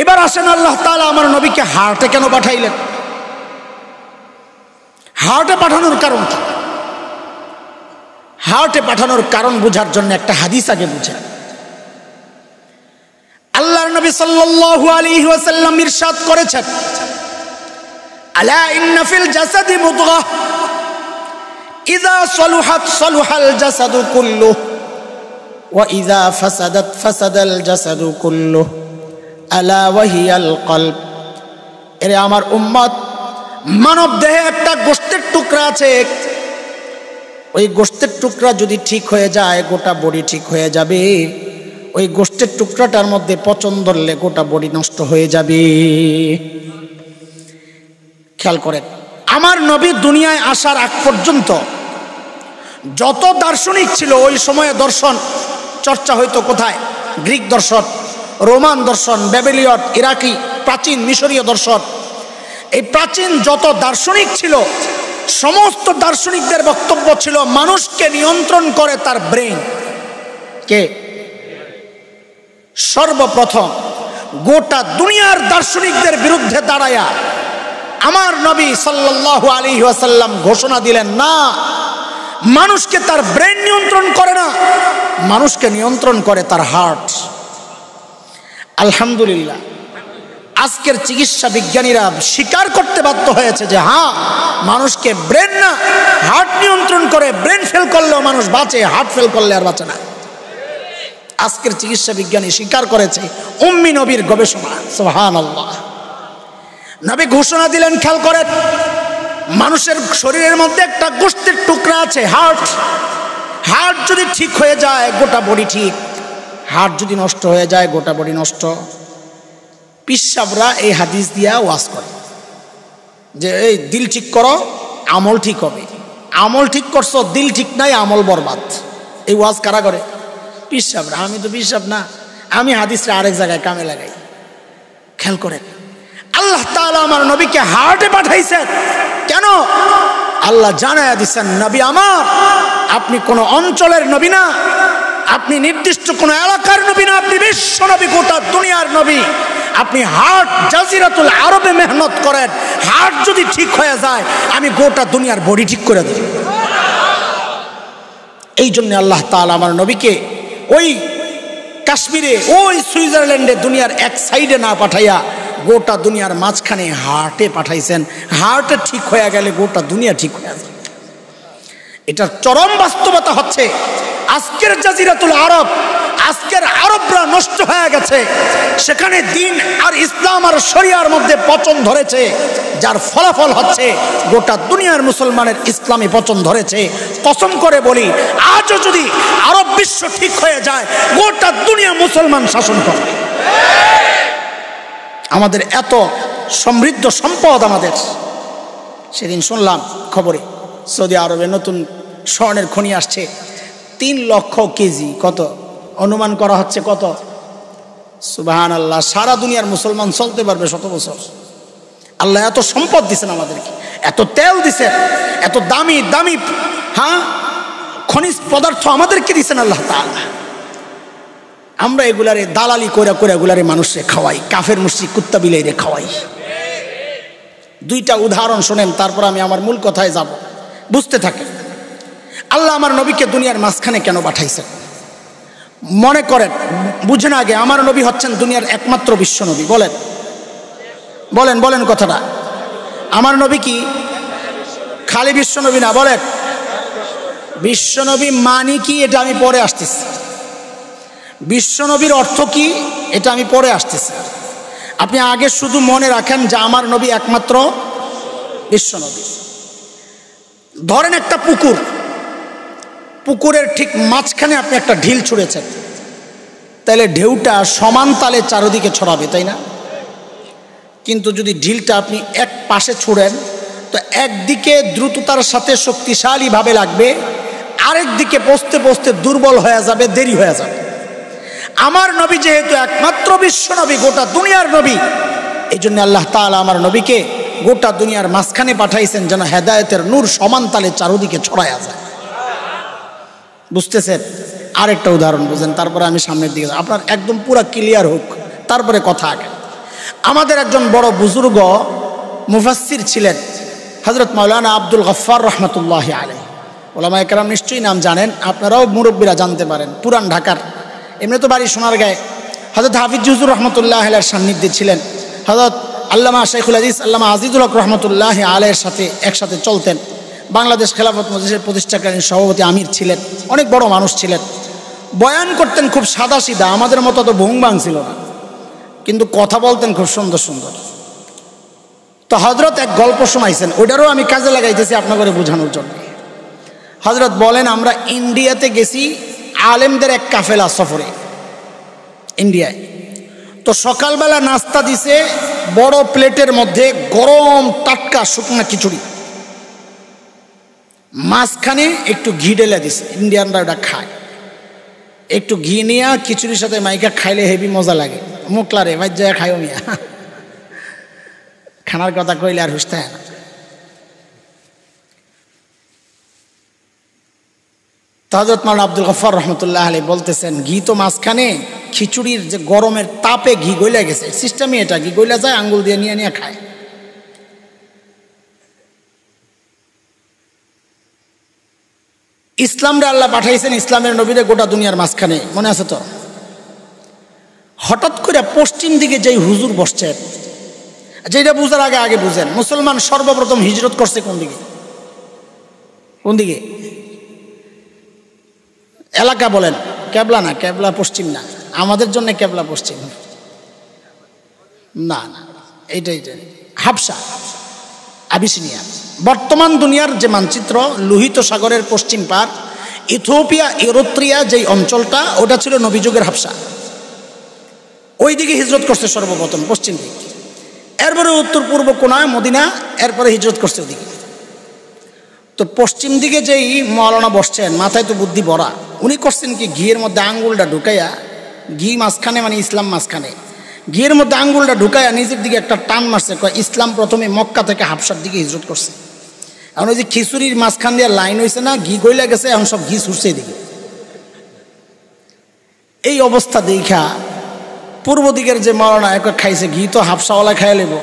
[SPEAKER 1] এবার আসেন, আল্লাহ তাআলা আমার নবীকে হার্টে কেন পাঠাইলেন? হার্টে পাঠানোর কারণ কি? হার্টে পাঠানোর কারণ বোঝার জন্য একটা হাদিস আগে বুঝেন। আল্লাহর নবী সাল্লাল্লাহু আলাইহি ওয়াসাল্লাম ইরশাদ করেছেন, আলা ইন্না ফিল জাসাদি মুদগাহ ইযা সালুহাত সালুহাল জাসাদু কুল্লুহু ওয়া ইযা ফাসাদাত ফাসাদাল জাসাদু কুল্লুহু আলা ওয়া হিয়াল কলব। এরে আমার উম্মত, মানব দেহে একটা গোশতের টুকরা আছে। ওই গোশতের টুকরা যদি ঠিক হয়ে যায়, গোটা বডি ঠিক হয়ে যাবে। ওই গোশতের টুকরাটার মধ্যে পচন ধরলে গোটা বডি নষ্ট হয়ে যাবে। খেয়াল করেন, আমার নবী দুনিয়ায় আসার আগ পর্যন্ত যত দার্শনিক ছিল, ওই সময়ে দর্শন চর্চা হইতো কোথায়? গ্রিক দর্শন, রোমান দর্শন, ব্যাবিলিয়ন, ইরাকি, প্রাচীন মিশরীয় দর্শন। এই প্রাচীন যত দার্শনিক ছিল, সমস্ত দার্শনিকদের বক্তব্য ছিল মানুষকে নিয়ন্ত্রণ করে তার ব্রেন। কে? সর্বপ্রথম গোটা দুনিয়ার দার্শনিকদের বিরুদ্ধে দাঁড়ায়া আমার নবী সাল্লাল্লাহু আলাইহি ওয়াসাল্লাম ঘোষণা দিলেন, না, মানুষকে তার ব্রেন নিয়ন্ত্রণ করে না, মানুষকে নিয়ন্ত্রণ করে তার হার্ট। আলহামদুলিল্লাহ, আজকের চিকিৎসা বিজ্ঞানীরা স্বীকার করতে বাধ্য হয়েছে যে হ্যাঁ, মানুষকে ব্রেন না, হার্ট নিয়ন্ত্রণ করে। ব্রেন ফেল করলেও মানুষ বাঁচে, হার্ট ফেল করলে আর বাঁচে না। আজকের চিকিৎসা বিজ্ঞানী স্বীকার করেছে, উম্মি নবীর গবেষণা। সুবহানাল্লাহ। নবী ঘোষণা দিলেন, খেয়াল করেন, মানুষের শরীরের মধ্যে একটা গোশতের টুকরা আছে, হার্ট। হার্ট যদি ঠিক হয়ে যায়, গোটা বডি ঠিক। হার্ট যদি নষ্ট হয়ে যায়, গোটা বডি নষ্ট। পিসাবরা এই হাদিস দিয়া ওয়াজ করে যে এই দিল ঠিক করো, আমল ঠিক হবে। আমল ঠিক করছো, দিল ঠিক নাই, আমল বরবাদ। এই ওয়াজ কারা করে? পিসাবরা। আমি তো পিসাব না, আমি হাদিসটা আরেক জায়গায় কামে লাগাই। খেয়াল করেন, আল্লাহ তাআলা আমার নবীকে হার্টে পাঠাইছেন কেন? আল্লাহ জানায়া দিচ্ছেন, নবী আমার, আপনি কোন অঞ্চলের নবী না, আপনি নির্দিষ্ট কোন এলাকার নবী না, আপনি বিশ্ব নবী, গোটা দুনিয়ার নবী। আপনি হার্ট জাজিরাতুল আরবে মেহনত করেন, হার্ট যদি ঠিক হয়ে যায়, আমি গোটা দুনিয়ার বডি ঠিক করে দেব। এই জন্য আল্লাহ তাআলা আমার নবীকে ওই কাশ্মীরে, ওই সুইজারল্যান্ডে, দুনিয়ার এক সাইডে না পাঠাইয়া গোটা দুনিয়ার মাঝখানে হার্টে পাঠাইছেন। হার্টে ঠিক হয়ে গেলে গোটা দুনিয়া ঠিক হয়ে যায়। এটার চরম বাস্তবতা হচ্ছে আজকের জাজিরাতুল আরব, আজকের আরবরা নষ্ট হয়ে গেছে। সেখানে দিন আর ইসলাম আর শরিয়ার মধ্যে পচন ধরেছে, যার ফলাফল হচ্ছে গোটা দুনিয়ার মুসলমানের ইসলামী পচন ধরেছে। কসম করে বলি, আজও যদি আরব বিশ্ব ঠিক হয়ে যায়, গোটা দুনিয়া মুসলমান শাসন করবে। আমাদের এত সমৃদ্ধ সম্পদ আমাদের। সেদিন শুনলাম খবরে, সৌদি আরবে নতুন স্বর্ণের খনি আসছে, 3 লক্ষ কেজি। কত অনুমান করা হচ্ছে? কত? সুবহানাল্লাহ। সারা দুনিয়ার মুসলমান চলতে পারবে 100 বছর। আল্লাহ এত সম্পদ দিছেন আমাদেরকে, এত তেল দিছেন, এত দামি দামি খনিজ পদার্থ আমাদেরকে দিছেন আল্লাহ তাআলা। আমরা এগুলারে দালালি করে করে এগুলারে মানুষে খাওয়াই, কাফের মুশরিক কুত্তা বিলাইরে খাওয়াই। 2টা উদাহরণ শোনেন, তারপর আমি আমার মূল কথায় যাব, বুঝতে থাকেন। আল্লাহ আমার নবীকে দুনিয়ার মাঝখানে কেন পাঠাইছেন? মনে করেন, বুঝেন আগে, আমার নবী হচ্ছেন দুনিয়ার একমাত্র বিশ্ব নবী। বলেন বলেন বলেন কথাটা। আমার নবী কি খালি বিশ্ব নবী না? বলেন, বিশ্ব নবী মানি কি? এটা আমি পরে আসতেছি। বিশ্ব নবীর অর্থ কি? এটা আমি পরে আসতেছি। আপনি আগে শুধু মনে রাখেন যে আমার নবী একমাত্র বিশ্ব নবী। ধরেন একটা পুকুর, পুকুরের ঠিক মাঝখানে আপনি একটা ঢিল ছুঁড়েছেন, তাহলে ঢেউটা সমান তালে চারিদিকে ছড়াবে, তাই না? কিন্তু যদি ঢিলটা আপনি এক পাশে ছুড়েন তো একদিকে দ্রুততার সাথে শক্তিশালীভাবে লাগবে, আরেক দিকে পৌঁছতে পৌঁছতে দুর্বল হয়ে যাবে, দেরি হয়ে যাবে। আমার নবী যেহেতু একমাত্র বিশ্ব নবী, গোটা দুনিয়ার নবী, এই জন্য আল্লাহ তাআলা আমার নবীকে গোটা দুনিয়ার মাঝখানে পাঠাইছেন যেন হেদায়েতের নূর সমান তালে চারদিকে ছড়ায়া যায়। বুঝতেছেন? আরেকটা উদাহরণ বুঝেন, তারপরে আমি সামনের দিকে আপনার একদম পুরা ক্লিয়ার হোক, তারপরে কথা আগে। আমাদের একজন বড় বুজুর্গ মুফাসসির ছিলেন হযরত মাওলানা আব্দুল গফফার রহমতুল্লাহি আলাইহি। ওলামায়ে কেরাম নিশ্চয়ই নাম জানেন, আপনারাও মুরব্বীরা জানতে পারেন। পুরান ঢাকার, এমনি তো বাড়ি সোনারগাঁয়ে। হযরত হাফিজ হুজুর রহমতুল্লাহ আলাইহির সান্নিধ্যে ছিলেন। হযরত আল্লামা শাইখুল হাদিস আল্লামা আজিজুল হক রহমতুল্লাহি আলাইহির সাথে একসাথে চলতেন। বাংলাদেশ খেলাফত মজলিসের প্রতিষ্ঠাকালীন সভাপতি আমির ছিলেন। অনেক বড় মানুষ ছিলেন। বয়ান করতেন খুব সাদাসিধা, আমাদের মতো তো ভুংবাং ছিল না, কিন্তু কথা বলতেন খুব সুন্দর সুন্দর। তো হযরত এক গল্প শোনাইছেন, ওইটারও আমি কাজে লাগাইতেছি আপনাদের বোঝানোর জন্য। হযরত বলেন, আমরা ইন্ডিয়াতে গেছি আলেমদের এক কাফেলা সফরে, ইন্ডিয়ায়। তো সকালবেলা নাস্তা দিছে বড় প্লেটের মধ্যে গরম টাটকা শুকনা খিচুড়ি, মাঝখানে একটু ঘি ঢেলে দিছে। ইন্ডিয়ানরা ওটা খায়, একটু ঘি নিয়ে খিচুড়ির সাথে মাইকা খাইলে হেভি মজা লাগে। মুখলারে ভাই যায় খাইও মিয়া, খানার কথা কইলে আর হুঁশতে হয় না। হযরত মাওলানা আব্দুল গফফার রহমতুল্লাহ আলাইহি বলতেছেন, ঘি তো মাঝখানে, খিচুড়ির যে গরমের তাপে ঘি গইলা গেছে। সিস্টেমই এটা, ঘি গইলা যায়, আঙ্গুল দিয়ে নিয়ে নিয়ে খায়। ইসলামরে আল্লাহ পাঠাইছেন, ইসলামের নবীরে গোটা দুনিয়ার মাঝখানে, মনে আছে তো? হঠাৎ করে পশ্চিম দিকে যেই হুজুর বসছেন, যেটা বুঝার আগে আগে বুঝেন, মুসলমান সর্বপ্রথম হিজরত করছে কোন দিকে? কোন দিকে? এলাকা বলেন। কেবলা না, কেবলা পশ্চিম না, আমাদের জন্য কেবলা পশ্চিম না, না এইটাই হাবশা, আবিসিনিয়া। বর্তমান দুনিয়ার যে মানচিত্র, লোহিত সাগরের পশ্চিম পার, ইথিওপিয়া, এরিত্রিয়া যেই অঞ্চলটা, ওটা ছিল নবীযুগের হাবশা। ওই দিকে হিজরত করছে সর্বপ্রথম, পশ্চিম দিক। এরপরে উত্তর পূর্ব কোণায় মদিনা, এরপরে হিজরত করছে ওদিকে। তো পশ্চিম দিকে যেই মাওলানা বসছেন, মাথায় তো বুদ্ধি ভরা, উনি করছেন কি, ঘিয়ের মধ্যে আঙ্গুলটা ঢুকাইয়া, ঘি মাঝখানে মানে ইসলাম মাঝখানে, ঘিয়ের মধ্যে আঙ্গুলটা ঢুকাইয়া নিজের দিকে একটা টান মারছে। ইসলাম প্রথমে মক্কা থেকে হাবশার দিকে হিজরত করছে। এখন ওই যে খিচুড়ির মাঝখান দিয়ে লাইন হয়েছে না, ঘি গইলা গেছে, এখন সব ঘি ছুটছে এদিকে। এই অবস্থা দেখা পূর্ব দিকের যে মাওলানা খাইছে, ঘি তো হাবশাওয়ালা খাইয়া লেব,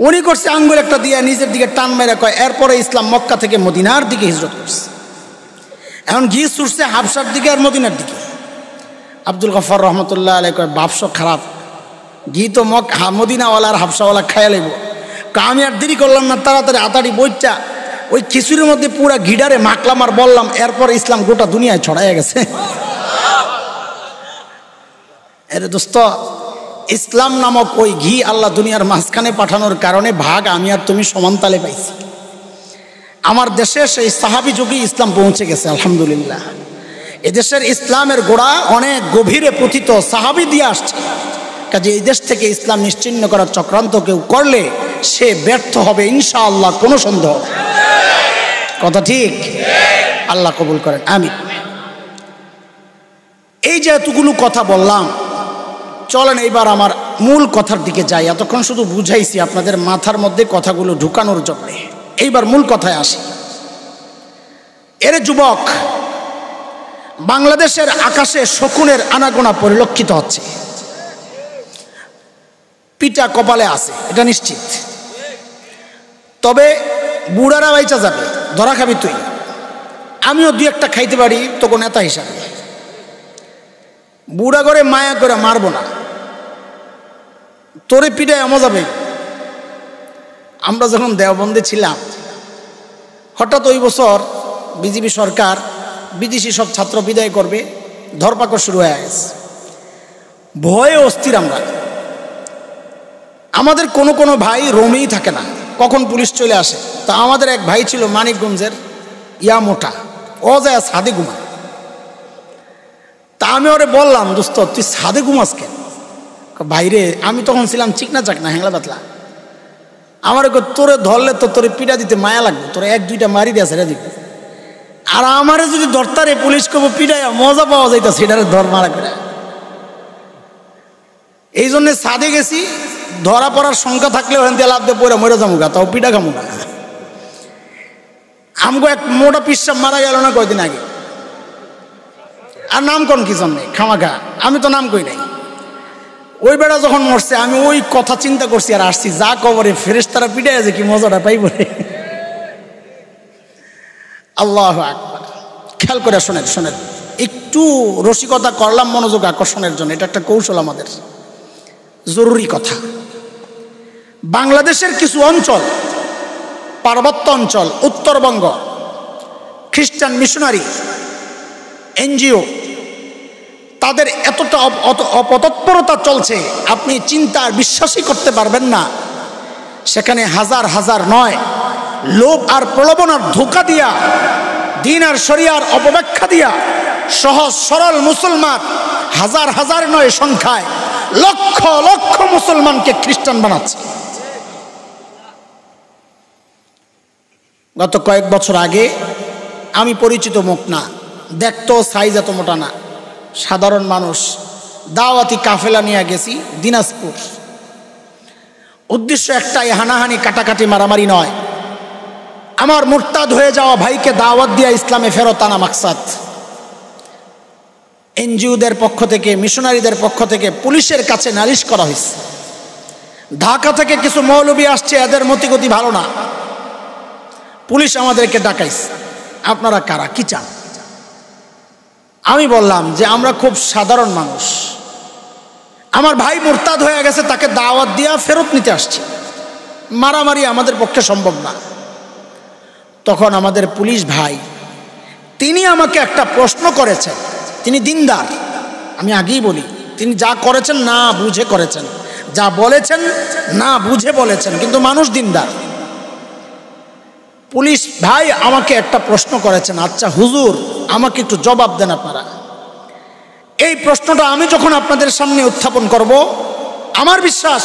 [SPEAKER 1] উনি করছে আঙ্গুল একটা দিয়া নিজের দিকে টান মেরে কয়, এরপরে ইসলাম মক্কা থেকে মদিনার দিকে হিজরত করছে। এখন ঘি ছুটছে হাবশার দিকে আর মদিনার দিকে। আব্দুল গফফার রহমতুল্লাহ আলাইহি কয়, বাপস খারাপ, ঘি তো মদিনাওয়ালা আর হাবশাওয়ালা খাইয়া লেব। আমি আর দেরি করলাম না, তাড়াতাড়ি আতাড়ি বইটা ওই খিচুড়ির মধ্যে পুরা ঘিডারে মাখলাম আর বললাম, এরপর ইসলাম গোটা দুনিয়ায় ছড়াইয়া গেছে। এর দোস্ত, ইসলাম নামক ওই ঘি আল্লাহ দুনিয়ার মাঝখানে পাঠানোর কারণে ভাগ আমি আর তুমি সমান তালে পাইছি। আমার দেশে সেই সাহাবী যুগে ইসলাম পৌঁছে গেছে, আলহামদুলিল্লাহ। এদেশের ইসলামের গোড়া অনেক গভীরে পুঁথিত, সাহাবী দিয়ে আসছে। কাজে এই দেশ থেকে ইসলাম নিশ্চিহ্ন করার চক্রান্ত কেউ করলে সে ব্যর্থ হবে ইনশাআল্লাহ, কোনো সন্দেহ। কথা ঠিক? আল্লাহ কবুল করেন, আমিন। এই যে এতগুলো কথা বললাম, চলেন এইবার আমার মূল কথার দিকে যাই। এতক্ষণ শুধু বুঝাইছি আপনাদের মাথার মধ্যে কথাগুলো ঢুকানোর জন্য, এইবার মূল কথায় আসি। এর যুবক, বাংলাদেশের আকাশে শকুনের আনাগোনা পরিলক্ষিত হচ্ছে, পিটা কপালে আছে, এটা নিশ্চিত। তবে বুড়ারা বাইচা যাবে, ধরা খাবি তুই, আমিও দুই একটা খাইতে পারি তোকে নেতা হিসাবে। বুড়া করে মায়া করে মারবো না, তোরে পিটায় আমা যাবে। আমরা যখন দেওবন্দে ছিলাম, হঠাৎ ওই বছর বিজেপি সরকার বিদেশি সব ছাত্র বিদায় করবে, ধরপাকড় শুরু হয়ে গেছে। ভয়ে অস্থির আমরা। আমাদের কোনো কোনো ভাই রোমেই থাকে না, কখন পুলিশ চলে আসে। তা আমাদের এক ভাই ছিল মানিকগঞ্জের, ইয়া মোটা, ও যায় ছাদে ঘুমায়। তা আমি ওরে বললাম, দোস্ত তুই ছাদে ঘুমাস কেন? বাইরে আমি তখন ছিলাম চিকনা চাকনা হ্যাংলা পাতলা, আমার তোরে ধরলে তো তোরে পিটা দিতে মায়া লাগবে, তোরে এক দুইটা মারি দিয়া ছেড়ে দিবে। আর আমারে যদি ধরতারে পুলিশ কব পিটাইয়া মজা পাওয়া যাইতা সেটারে ধর মারা করে। এই জন্য ছাদে গেছি, ধরা পড়ার সংখ্যা থাকলে ওখান থেকে লাভ দিয়ে পড়ে মরে যাবো গা, তাও পিঠা খামু না। আমগো এক মোটা পিসাব মারা গেল না কয়দিন আগে, আর নাম কোন কি জন্যে খামাখা, আমি তো নাম কই নাই। ওই বেড়া যখন মরছে আমি ওই কথা চিন্তা করছি আর আসছি, যা কবরে ফেরেশতারা পিটাই আছে কি মজাটা পাইব রে। আল্লাহু আকবার। খেয়াল করে শোনেন শোনেন, একটু রসিকতা করলাম মনোযোগ আকর্ষণের জন্য, এটা একটা কৌশল আমাদের, জরুরি কথা। বাংলাদেশের কিছু অঞ্চল, পার্বত্য অঞ্চল, উত্তরবঙ্গ, খ্রিস্টান মিশনারি এনজিও, তাদের এতটা অপতৎপরতা চলছে আপনি চিন্তা আর বিশ্বাসই করতে পারবেন না। সেখানে হাজার হাজার নয়, লোভ আর প্রলোভনার ধোঁকা দিয়া, দিন আর শরিয়ার অপব্যাখ্যা দিয়া সহজ সরল মুসলমান হাজার হাজার নয় সংখ্যায় লক্ষ লক্ষ মুসলমানকে খ্রিস্টান বানাচ্ছে। গত কয়েক বছর আগে আমি পরিচিত মুখ না, দেখতো সাইজ এত মোটা না, সাধারণ মানুষ, দাওয়াতি কাফেলা নিয়ে গেছি দিনাজপুর। উদ্দেশ্য একটাই, হানাহানি কাটাকাটি মারামারি নয়, আমার মুরতাদ হয়ে যাওয়া ভাইকে দাওয়াত দিয়া ইসলামে ফেরত আনা মাকসাদ। এনজিওদের পক্ষ থেকে, মিশনারিদের পক্ষ থেকে পুলিশের কাছে নালিশ করা হয়েছে। ঢাকা থেকে কিছু মৌলবী আসছে, এদের মতিগতি ভালো না, পুলিশ আমাদেরকে ডাকাইছে, আপনারা কারা, কি চান? আমি বললাম যে আমরা খুব সাধারণ মানুষ, আমার ভাই মুরতাদ হয়ে গেছে, তাকে দাওয়াত দিয়া ফেরত নিতে আসছি, মারামারি আমাদের পক্ষে সম্ভব না। তখন আমাদের পুলিশ ভাই তিনি আমাকে একটা প্রশ্ন করেছেন, তিনি দিনদার, আমি আগেই বলি, তিনি যা করেছেন না বুঝে করেছেন, যা বলেছেন না বুঝে বলেছেন, কিন্তু মানুষ দিনদার। পুলিশ ভাই আমাকে একটা প্রশ্ন করেছেন, আচ্ছা হুজুর আমাকে একটু জবাব দেন আপনারা। এই প্রশ্নটা আমি যখন আপনাদের সামনে উত্থাপন করব, আমার বিশ্বাস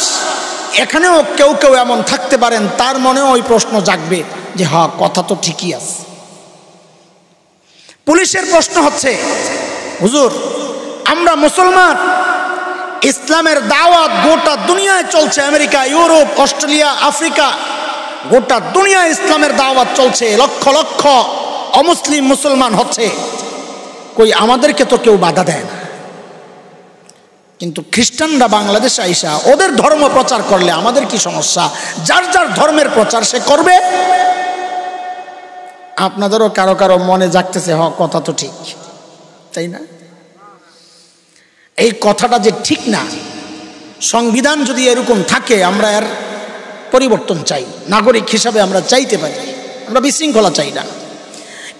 [SPEAKER 1] এখানেও কেউ কেউ এমন থাকতে পারেন তার মনেও ওই প্রশ্ন জাগবে যে হ্যাঁ কথা তো ঠিকই আছে। পুলিশের প্রশ্ন হচ্ছে, হুজুর আমরা মুসলমান, ইসলামের দাওয়াত গোটা দুনিয়ায় চলছে, আমেরিকা, ইউরোপ, অস্ট্রেলিয়া, আফ্রিকা, গোটা দুনিয়ায় ইসলামের দাওয়াত চলছে, লক্ষ লক্ষ অমুসলিম মুসলমান হচ্ছে, কই আমাদেরকে তো কেউ বাধা দেয় না, কিন্তু খ্রিস্টানরা বাংলাদেশে আইসা ওদের ধর্ম প্রচার করলে আমাদের কি সমস্যা? যার যার ধর্মের প্রচার সে করবে। আপনাদেরও কারো কারো মনে জাগতেছে হ কথা তো ঠিক, তাই না? এই কথাটা যে ঠিক না, সংবিধান যদি এরকম থাকে আমরা এর পরিবর্তন চাই, নাগরিক হিসাবে আমরা চাইতে পারি, আমরা বিশৃঙ্খলা চাই না,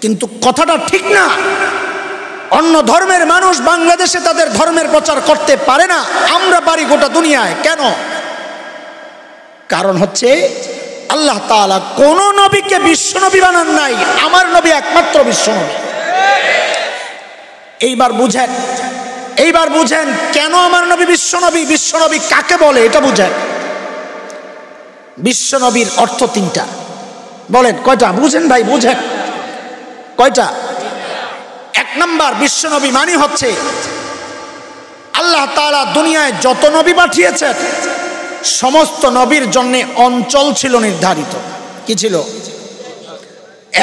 [SPEAKER 1] কিন্তু কথাটা ঠিক না। অন্য ধর্মের মানুষ বাংলাদেশে তাদের ধর্মের প্রচার করতে পারে না, আমরা পারি গোটা দুনিয়ায়। কেন? কারণ হচ্ছে আল্লাহ তাআলা কোন নবীকে বিশ্বনবী বানান নাই, আমার নবী একমাত্র বিশ্বনবী। এইবার বুঝেন কেন আমার নবী বিশ্বনবী। বিশ্বনবী কাকে বলে এটা বুঝেন। বিশ্বনবীর অর্থ তিনটা, বলেন কয়টা? বুঝেন ভাই, বুঝেন কয়টা? এক নাম্বার, বিশ্বনবী মানে হচ্ছে আল্লাহ তাআলা দুনিয়ায় যত নবী পাঠিয়েছেন সমস্ত নবীর জন্য অঞ্চল ছিল নির্ধারিত। কি ছিল?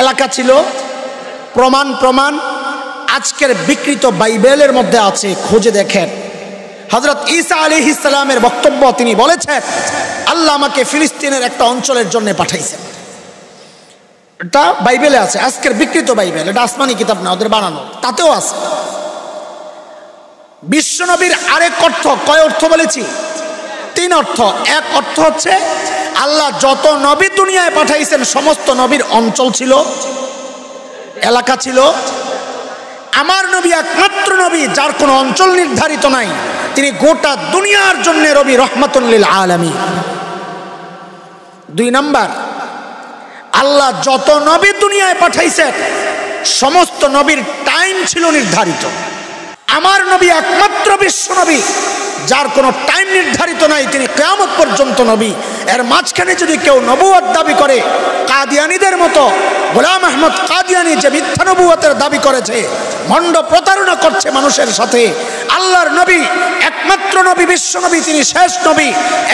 [SPEAKER 1] এলাকা ছিল। প্রমাণ আজকের বিকৃত বাইবেলের মধ্যে আছে, খুঁজে দেখেন। হযরত ঈসা আলাইহিস সালামের বক্তব্য, তিনি বলেছেন আল্লাহ আমাকে ফিলিস্তিনের একটা অঞ্চলের জন্য পাঠাইছেন। এটা বাইবেলে আছে, আজকের বিকৃত বাইবেল, এটা আসমানি কিতাব না, ওদের বানানো, তাতেও আছে। বিশ্বনবীর আরেক অর্থ, কয় অর্থ বলেছি? তিন অর্থ। এক অর্থ হচ্ছে আল্লাহ যত নবী দুনিয়ায় পাঠাইছেন সমস্ত নবীর অঞ্চল ছিল, এলাকা ছিল। আমার নবী একমাত্র নবী যার কোনো অঞ্চল নির্ধারিত নাই, তিনি গোটা দুনিয়ার জন্য নবী, রহমাতুল লিল আলামিন। দুই নাম্বার, আল্লাহ যত নবী দুনিয়ায় পাঠাইছেন সমস্ত নবীর টাইম ছিল নির্ধারিত। আমার নবী একমাত্র বিশ্ব নবী যার কোনো টাইম নির্ধারিত নাই, তিনি কিয়ামত পর্যন্ত নবী। এর মাঝখানে যদি কেউ নবুয়ত দাবি করে, কাদিয়ানীদের মতো গোলাম আহমদ কাদিয়ানী যে মিথ্যা নবুয়তের দাবি করেছে, ভণ্ড প্রতারণা করছে মানুষের সাথে। আল্লাহর নবী একমাত্র নবী, বিশ্ব নবী, তিনি শেষ নবী।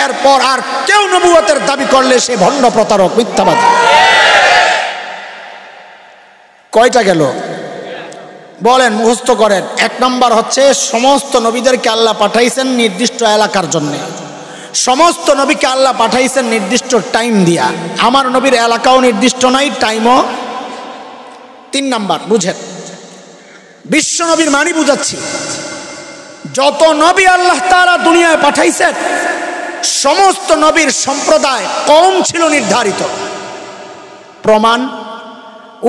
[SPEAKER 1] এরপর আর কেউ নবুয়তের দাবি করলে সে ভণ্ড প্রতারক, মিথ্যাবাদী। কয়টা গেল বলেন, মুখস্থ করেন। এক নম্বর হচ্ছে সমস্ত নবীদেরকে আল্লাহ পাঠাইছেন নির্দিষ্ট এলাকার জন্য। সমস্ত নবীকে আল্লাহ পাঠাইছেন নির্দিষ্ট টাইম দিয়া। আমার নবীর এলাকাও নির্দিষ্ট নাই, টাইমও। 3 নাম্বার বুঝেন, বিশ্ব নবীর মানি বুঝাচ্ছি। যত নবী আল্লাহ তাআলা দুনিয়ায় পাঠাইছেন, সমস্ত নবীর সম্প্রদায় কওম ছিল নির্ধারিত। প্রমাণ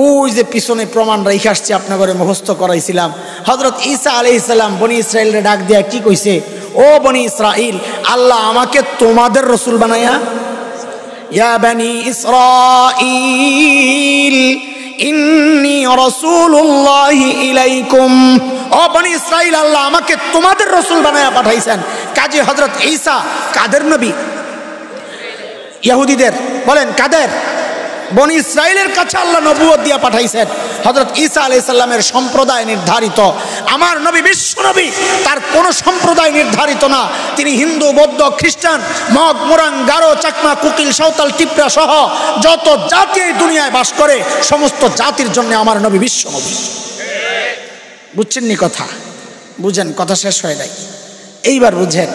[SPEAKER 1] ওই যে পিছনে প্রমাণ রেখে আসছে, আপনাদের মুখস্থ করাইছিলাম। হযরত ঈসা আলাইহিস সালাম বনি ইসরাইলরে ডাক দিয়া কি কইছে? ও বনি ইসরাইল, আল্লাহ আমাকে তোমাদের রাসূল বানায়া, ইয়া বনি ইসরাইল ইন্নী রাসূলুল্লাহি ইলাইকুম। ও বনি ইসরাইল, আল্লাহ আমাকে তোমাদের রাসূল বানায়া পাঠাইছেন। কাজী হযরত ঈসা কাদের নবী? ইহুদিদের। বলেন কাদের? বনি ইসরাইলের কাছে আল্লাহ নবুয়ত দিয়া পাঠাইছেন। হযরত ঈসা আলাইহিস সালামের সম্প্রদায় নির্ধারিত। আমার নবী বিশ্ব নবী, তার কোন সম্প্রদায় নির্ধারিত না। তিনি হিন্দু, বৌদ্ধ, খ্রিস্টান, মগ, মোরাং, গারো, চাকমা, কুকিল, সাঁওতাল, টিপরা সহ যত জাতি এই দুনিয়ায় বাস করে, সমস্ত জাতির জন্য আমার নবী বিশ্ব নবী। বুঝছেন নি কথা? বুঝেন, কথা শেষ হয়ে যায়। এইবার বুঝেন,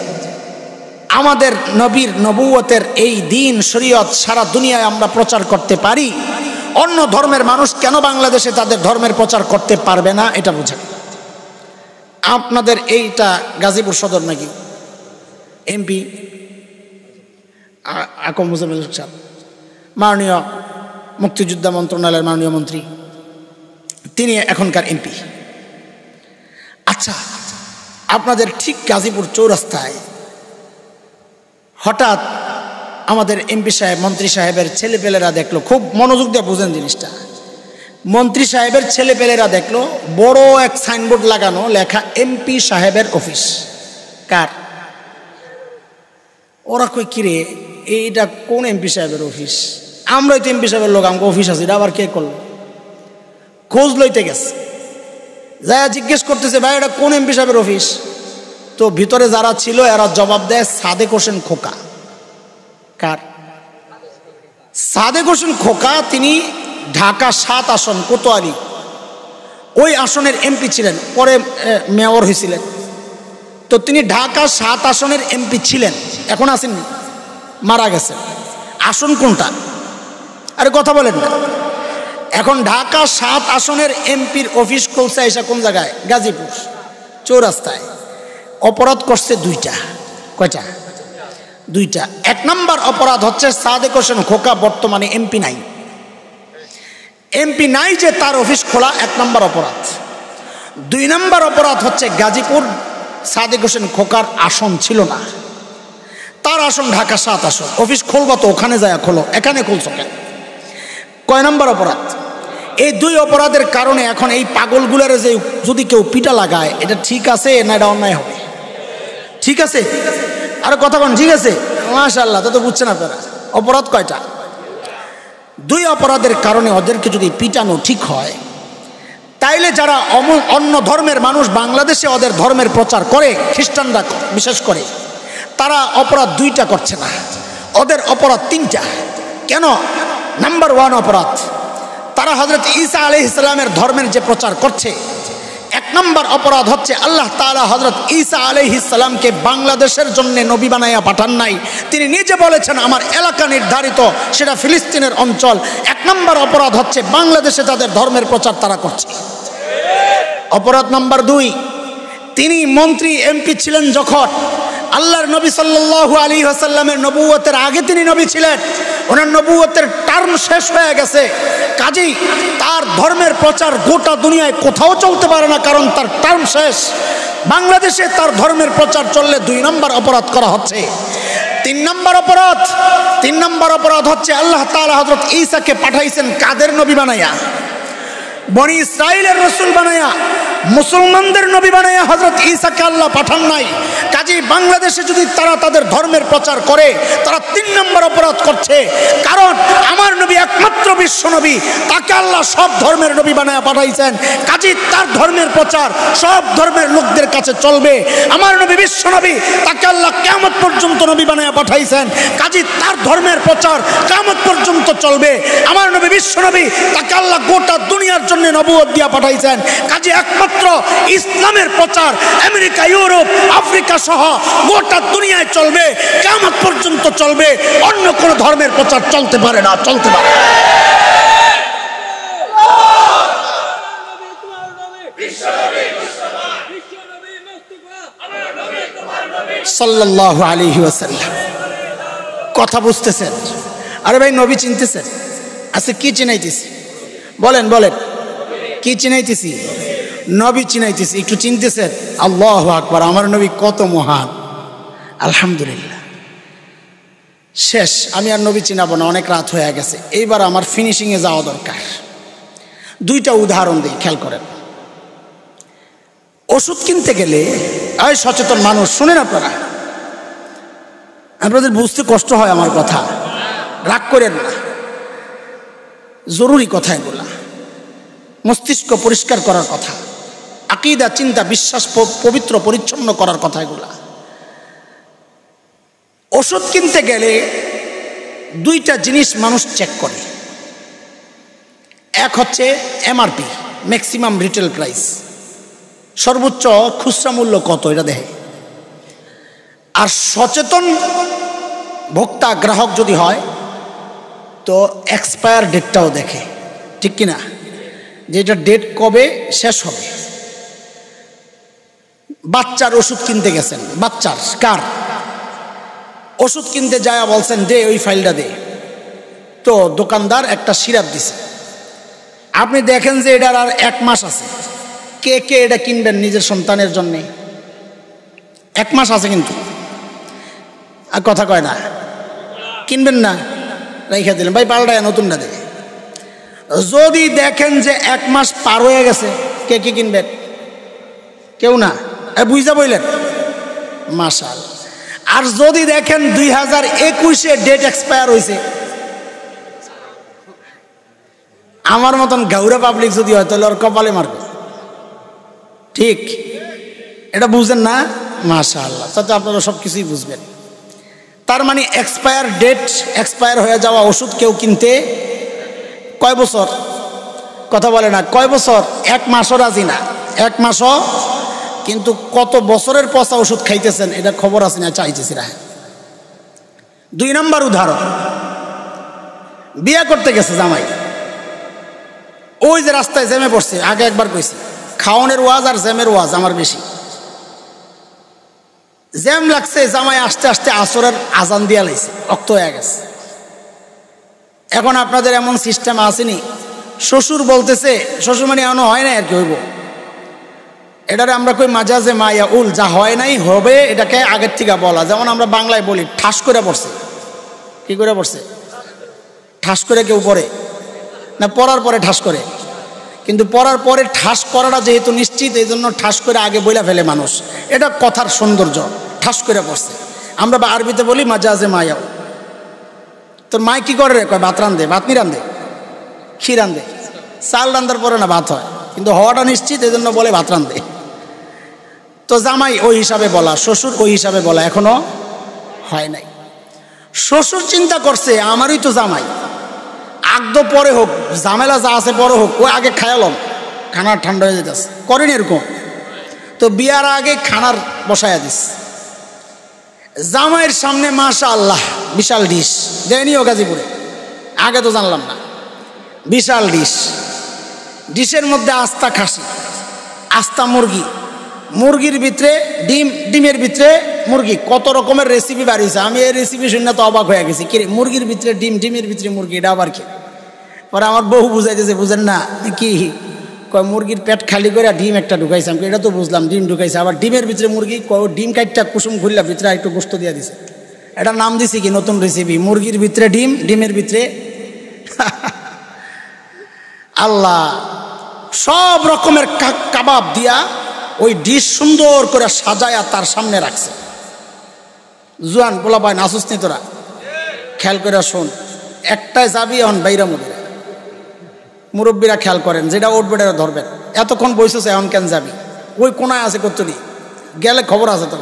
[SPEAKER 1] আমাদের নবীর নবুয়তের এই দিন শরীয়ত সারা দুনিয়ায় আমরা প্রচার করতে পারি। অন্য ধর্মের মানুষ কেন বাংলাদেশে তাদের ধর্মের প্রচার করতে পারবে না? এটা বুঝেন। আপনাদের এইটা গাজীপুর সদর নাকি? এমপি আকম মুজাম্মেল সাহেব, মাননীয় মুক্তিযোদ্ধা মন্ত্রণালয়ের মাননীয় মন্ত্রী, তিনি এখনকার এমপি। আচ্ছা, আপনাদের ঠিক গাজীপুর চৌরাস্তায় হঠাৎ আমাদের এমপি সাহেব, মন্ত্রী সাহেবের ছেলেপেলেরা দেখলো, খুব মনোযোগ দিয়ে বুঝেন জিনিসটা। মন্ত্রী সাহেবের ছেলেপেলেরা দেখলো বড় এক সাইনবোর্ড লাগানো, লেখা এমপি সাহেবের অফিস। কার? ওরা কই কিরে এইটা কোন এমপি সাহেবের অফিস? আমরাই তো এমপি সাহেবের লোক, আমাকে অফিস আছে, এটা আবার কে করলো? খোঁজ লইতে গেছে, যা জিজ্ঞেস করতেছে, ভাই এটা কোন এমপি সাহেবের অফিস? তো ভিতরে যারা ছিল এরা জবাব দেয় সাদেক হোসেন খোকা। কার? সাদেক হোসেন খোকা। তিনি ঢাকা 7 আসন কোতোয়ালি, ওই আসনের এমপি ছিলেন, পরে মেয়র হয়েছিলেন। তো তিনি ঢাকা 7 আসনের এমপি ছিলেন, এখন আসেননি, মারা গেছেন। আসন কোনটা? আরে কথা বলেন না। এখন ঢাকা 7 আসনের এমপির অফিস খুলছে এসে কোন জায়গায়? গাজীপুর চৌরাস্তায়। অপরাধ করছে 2টা। কয়টা? 2টা। 1 নম্বর অপরাধ হচ্ছে সাদেক হোসেন খোকা বর্তমানে এমপি নাই। এমপি নাই যে তার অফিস খোলা, 1 নম্বর অপরাধ। 2 নম্বর অপরাধ হচ্ছে গাজীপুর সাদেক হোসেন খোকার আসন ছিল না, তার আসন ঢাকা 7 আসন। অফিস খুলবো তো ওখানে যায় খোলো, এখানে খুলছো কেন? কয় নম্বর অপরাধ? এই 2 অপরাধের কারণে এখন এই পাগলগুলোর যে যদি কেউ পিটা লাগায়, এটা ঠিক আছে না এটা অন্যায় হবে? ঠিক আছে? আরে কথা বলেন, ঠিক আছে? মাশাআল্লাহ, তো বুঝছেন আপনারা। অপরাধ কয়টা? 2 অপরাধের কারণে ওদেরকে যদি পিটানো ঠিক হয়, তাইলে যারা অন্য ধর্মের মানুষ বাংলাদেশে ওদের ধর্মের প্রচার করে, খ্রিস্টানরা বিশেষ করে, তারা অপরাধ 2টা করছে না, ওদের অপরাধ 3টা। কেন? নাম্বার 1 অপরাধ, তারা হযরত ঈসা আলাইহিস সালামের ধর্মের যে প্রচার করছে। 1 নম্বর অপরাধ হচ্ছে আল্লাহ তাআলা হযরত ঈসা আলাইহিস সালামকে বাংলাদেশের জন্য নবী বানায়া পাঠান নাই। তিনি নিজে বলেছেন আমার এলাকা নির্ধারিত, সেটা ফিলিস্তিনের অঞ্চল। 1 নম্বর অপরাধ হচ্ছে বাংলাদেশে তাদের ধর্মের প্রচার তারা করছে। অপরাধ নাম্বার 2, তিনি মন্ত্রী এমপি ছিলেন যখন, আল্লাহর নবী সাল্লাল্লাহু আলাইহি ওয়াসাল্লামের নবুয়তের আগে তিনি নবী ছিলেন। ওনার নবুয়তের টার্ম শেষ হয়ে গেছে, কাজেই তার ধর্মের প্রচার গোটা দুনিয়ায় কোথাও চলতে পারে না, কারণ তার টার্ম শেষ। বাংলাদেশে তার ধর্মের প্রচার চললে 2 নম্বর অপরাধ করা হচ্ছে। 3 নম্বর অপরাধ হচ্ছে আল্লাহ তাআলা হযরত ঈসাকে পাঠাইছেন কাদের নবী বানায়া? বনি ইসরাইলের রাসূল বানায়া। মুসলমানদের নবী বানাইয়া হযরত ঈসাকে আল্লাহ পাঠান নাই। কাজেই বাংলাদেশে যদি তারা তাদের ধর্মের প্রচার করে তারা 3 নম্বর অপরাধ করছে। কারণ আমার নবী একমাত্র বিশ্ব নবী, তাকে আল্লাহ সব ধর্মের নবী বানাইয়া পাঠাইছেন। কাজেই তার ধর্মের প্রচার সব ধর্মের লোকদের কাছে চলবে। আমার নবী বিশ্ব নবী, তাকে আল্লাহ কিয়ামত পর্যন্ত নবী বানাইয়া পাঠাইছেন। কাজেই তার ধর্মের প্রচার কিয়ামত পর্যন্ত চলবে। আমার নবী বিশ্ব নবী, তাকে আল্লাহ গোটা দুনিয়ার জন্য নবুয়ত দিয়া পাঠাইছেন। কাজে একমাত্র ইসলামের প্রচার আমেরিকা, ইউরোপ, আফ্রিকা সহ গোটা দুনিয়ায় চলবে, কিয়ামত পর্যন্ত চলবে। অন্য কোন ধর্মের প্রচার চলতে পারে না, চলতে পারে। সাল্লাল্লাহু আলাইহি ওয়াসাল্লাম। কথা বুঝতেছেন? আরে ভাই, নবী চিনতেছেন? আচ্ছা, কি চিনাইতেছি? বলেন বলেন, কি চিনাইতেছি? নবী চিনাইতেছি। একটু চিনতেছেন? আল্লাহু আকবার, আমার নবী কত মহান! আলহামদুলিল্লাহ। শেষ, আমি আর নবী চিনাবো না, অনেক রাত হয়ে গেছে। এইবার আমার ফিনিশিংয়ে যাওয়া দরকার। 2টা উদাহরণ দিই, খেয়াল করেন। ওষুধ কিনতে গেলে, এই সচেতন মানুষ শুনেন, আপনাদের বুঝতে কষ্ট হয় আমার কথা, রাগ করেন না, জরুরি কথা এগুলা, মস্তিষ্ক পরিষ্কার করার কথা, আকীদা, চিন্তা, বিশ্বাস পবিত্র পরিচ্ছন্ন করার কথা এগুলা। ওষুধ কিনতে গেলে 2টা জিনিস মানুষ চেক করে। এক হচ্ছে এমআরপি, ম্যাক্সিমাম রিটেল প্রাইস, সর্বোচ্চ খুচরা মূল্য কত, এটা দেখে। আর সচেতন ভোক্তা গ্রাহক যদি হয় তো এক্সপায়ার ডেটটাও দেখে, ঠিক কিনা, যে এটা ডেট কবে শেষ হবে। বাচ্চার ওষুধ কিনতে গেছেন, বাচ্চার কার ওষুধ কিনতে যায়, বলছেন দে ওই ফাইলটা দে, তো দোকানদার একটা সিরাপ দিছে। আপনি দেখেন যে এটার আর 1 মাস আছে। কে কে এটা কিনবেন নিজের সন্তানের জন্যে? 1 মাস আছে কিন্তু, আর কথা কয় না, কিনবেন না, রেখে দিলেন, ভাই পাল্টায় নতুনটা দে। যদি দেখেন যে 1 মাস পার হয়ে গেছে, কে কি কিনবেন? কেউ না, বুঝা বললেন, মাশাআল্লাহ। আর যদি দেখেন 2021-এ ডেট এক্সপায়ার হয়েছে, আমার মতন গাউরা পাবলিক যদি হয় তাহলে ওর কপালে মারবে, ঠিক? এটা বুঝেন না? মাশাআল্লাহ, তাতে আপনারা সব কিছুই বুঝবেন। তার মানে এক্সপায়ার ডেট, এক্সপায়ার হয়ে যাওয়া ওষুধ কেউ কিনতে কয় বছর? কথা বলে না, কয় বছর? 1 মাসও রাজি না, 1 মাসও। কিন্তু কত বছরের পচা ওষুধ খাইতেছেন এটা খবর আছে না, চাইতেছি না। 2 নম্বর উদাহরণ, বিয়ে করতে গেছে জামাই, ওই যে রাস্তায় জ্যামে পড়ছে। আগে একবার কইছি, খাওয়ানোর ওয়াজ আর জ্যামের ওয়াজ আমার বেশি। জ্যাম লাগছে, জামাই আসতে আসতে আসরের আজান দিয়া লাইছে, রক্ত হয়ে গেছে। এখন আপনাদের এমন সিস্টেম আসেনি, শ্বশুর বলতেছে, শ্বশুর মানে এমন হয় না আর কি, হইব, এটারে আমরা কই মাজাজে মায়া উল, যা হয় নাই হবে, এটাকে আগের থেকে বলা। যেমন আমরা বাংলায় বলি ঠাস করে পড়ছে। কি করে পড়ছে? ঠাস করে কেউ পড়ে না, পড়ার পরে ঠাস করে। কিন্তু পড়ার পরে ঠাস করাটা যেহেতু নিশ্চিত, এই জন্য ঠাস করে আগে বইলা ফেলে মানুষ। এটা কথার সৌন্দর্য, ঠাস করে পড়ছে। আমরা আরবিতে বলি মাজাজে মায়া। তোর মায় কি করে রে? কয় ভাত রান্ধে। ভাত নি রান্ধে, ক্ষীর রান্ধে। চাল রান্ধার পরে না ভাত হয়, কিন্তু হওয়াটা নিশ্চিত, এই জন্য বলে ভাত রান্ধে। তো জামাই ওই হিসাবে বলা, শ্বশুর ওই হিসাবে বলা, এখনো হয় নাই। শ্বশুর চিন্তা করছে আমারই তো জামাই, আগদ পরে হোক, ঝামেলা যা আছে পরে হোক, ও আগে খায়ালম, খানা ঠান্ডা হয়ে যেতেছে। করেন এরকম? তো বিয়ার আগে খানার বসায়া দিস। জামাইয়ের সামনে মাশাআল্লাহ বিশাল ডিশ দেয়নিও গাজীপুরে, আগে তো জানলাম না। বিশাল ডিশ, ডিশের মধ্যে আস্তা খাসি, আস্তা মুরগি, মুরগির ভিতরে ডিম, ডিমের ভিতরে মুরগি, কত রকমের রেসিপি বাড়িয়েছে। আমি এই রেসিপি শুনে তো অবাক হয়ে গেছি, কি মুরগির ভিতরে ডিম, ডিমের ভিতরে মুরগি, এটা আবার কি? পরে আমার বউ বুঝাইতেছে, বুঝেন না কি? কয় মুরগির পেট খালি করে ডিম একটা ঢুকাইছে। আমি এটা তো বুঝলাম ডিম ঢুকাইছে, আবার ডিমের ভিতরে মুরগি, ডিম কাটটা কুসুম খুললা ভিতরে একটু গোস্ত দিয়ে দিছে। এটা নাম দিছি কি নতুন রেসিপি, মুরগির ভিতরে ডিম, ডিমের ভিতরে আল্লাহ। সব রকমের কাবাব দিয়া ওই ডিশ সুন্দর করে সাজায়া তার সামনে রাখছে। জুয়ান বলা ভাই নাচুস নি তোরা, খেয়াল করে শোন, একটাই যাবি এখন বাইরা মুরব্বীরা, মুরব্বীরা খেয়াল করেন, যেটা উঠবে এটা ধরবেন। এতক্ষণ বসেছ এখন কেন যাবি, ওই কোনায় আছে কতনি গেলে খবর আছে তোর,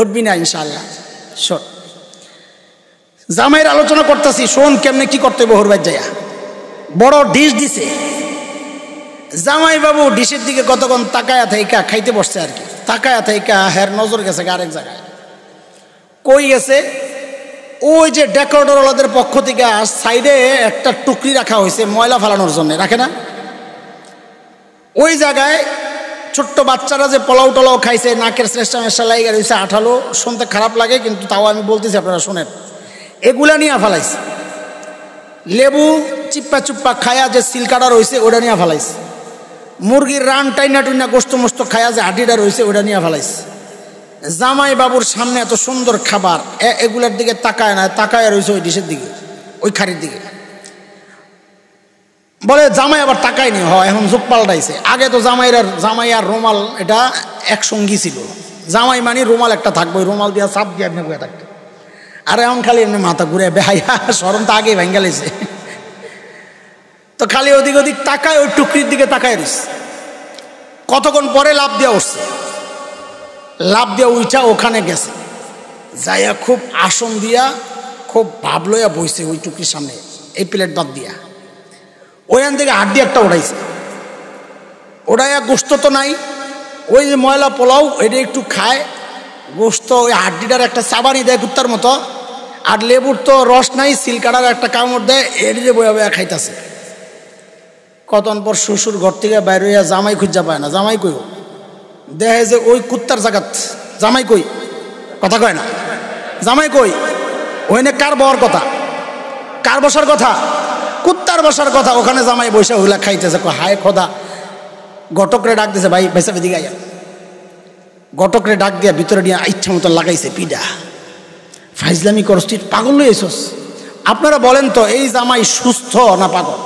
[SPEAKER 1] উঠবি না ইনশাআল্লাহ। শোন, জামাইয়ের আলোচনা করতেছি, শোন কেমনে কি করতে হবে। হরবাই যাইয়া বড় ডিশ দিছে, জামাই বাবু ডিশের দিকে কতক্ষণ তাকায়া থাইকা খাইতে বসছে আর কি, তাকায়া থাইকা হের নজর গেছে আরেক জায়গায়। কই গেছে, ওই যে ডেকোরেটরওয়ালাদের পক্ষ থেকে সাইডে একটা টুকরি রাখা হয়েছে ময়লা ফেলানোর জন্য, রাখে না? ওই জায়গায় ছোট্ট বাচ্চারা যে পোলাও টোলাও খাইছে, নাকের শ্রেষ্ঠা মেশা লাগে রয়েছে, আঠালো, শুনতে খারাপ লাগে কিন্তু তাও আমি বলতেছি আপনারা শোনেন, এগুলা নিয়ে ফেলাইছে। লেবু চিপ্পা চুপ্পা খায়া যে সিলকাটা রয়েছে ওটা নিয়ে ফেলাইছে। মুরগির রান টাইনা টুইনা গোস্ত মোস্ত খায়া যে হাড্ডিটা রয়েছে ওটা নিয়ে ফেলাইছে। জামাই বাবুর সামনে এত সুন্দর খাবার, এগুলার দিকে তাকায় না, তাকায় রয়েছে ওই ডিশের দিকে, ওই খাড়ির দিকে। বলে জামাই আবার তাকায়নি, হয় এখন যুগ পাল্টাইছে। আগে তো জামাই আর রুমাল এটা একসঙ্গী ছিল, জামাই মানে রুমাল একটা থাকবে, ওই রুমাল দিয়া চাপ দিয়ে এমনি বয়ে থাকতো। আর এখন খালি এমনি মাথা ঘুরে বেহাইয়া, স্মরণ তো আগেই ভেঙ্গে লেছে, তো খালি ওদিক ওদিক তাকায়, ওই টুকরির দিকে তাকায় রয়েছে। কতক্ষণ পরে লাভ দিয়া উঠছে, লাভ দিয়া উইটা ওখানে গেছে, যাইয়া খুব আসন দিয়া খুব ভাব লইয়া বইছে ওই টুকরির সামনে, এই প্লেট বাদ দিয়া ওইখান থেকে হাড্ডি একটা উঠাইছে। ওটাইয়া গোস্ত তো নাই, ওই যে ময়লা পোলাও এটা একটু খায়, গোস্ত ওই হাড্ডিটার একটা চাবানি দেয় কুত্তার মতো, আর লেবুর তো রস নাই, সিলকাটার একটা কামড় দেয়, এটি যে বয়া বয়া খাইতেছে। কতক্ষণ পর শ্বশুর ঘর থেকে বাইরে হইয়া জামাই খুঁজা পায় না, জামাই কই, দেখে যে ওই কুত্তার জায়গাত জামাই কই, কথা কয় না, জামাই কই, ওইনে কার বর কথা, কার বসার কথা, কুত্তার বসার কথা, ওখানে জামাই বসে ওইলা খাইতেছে। হায় খোদা, ঘটকরে ডাক দিয়েছে, ভাই ভাইসা দিকে আইয়া, ঘটকরে ডাক দিয়া ভিতরে নিয়ে ইচ্ছা মতো লাগাইছে পিডা। ফাইজলামি করস, তুই পাগল হয়েছস? আপনারা বলেন তো এই জামাই সুস্থ না পাগল?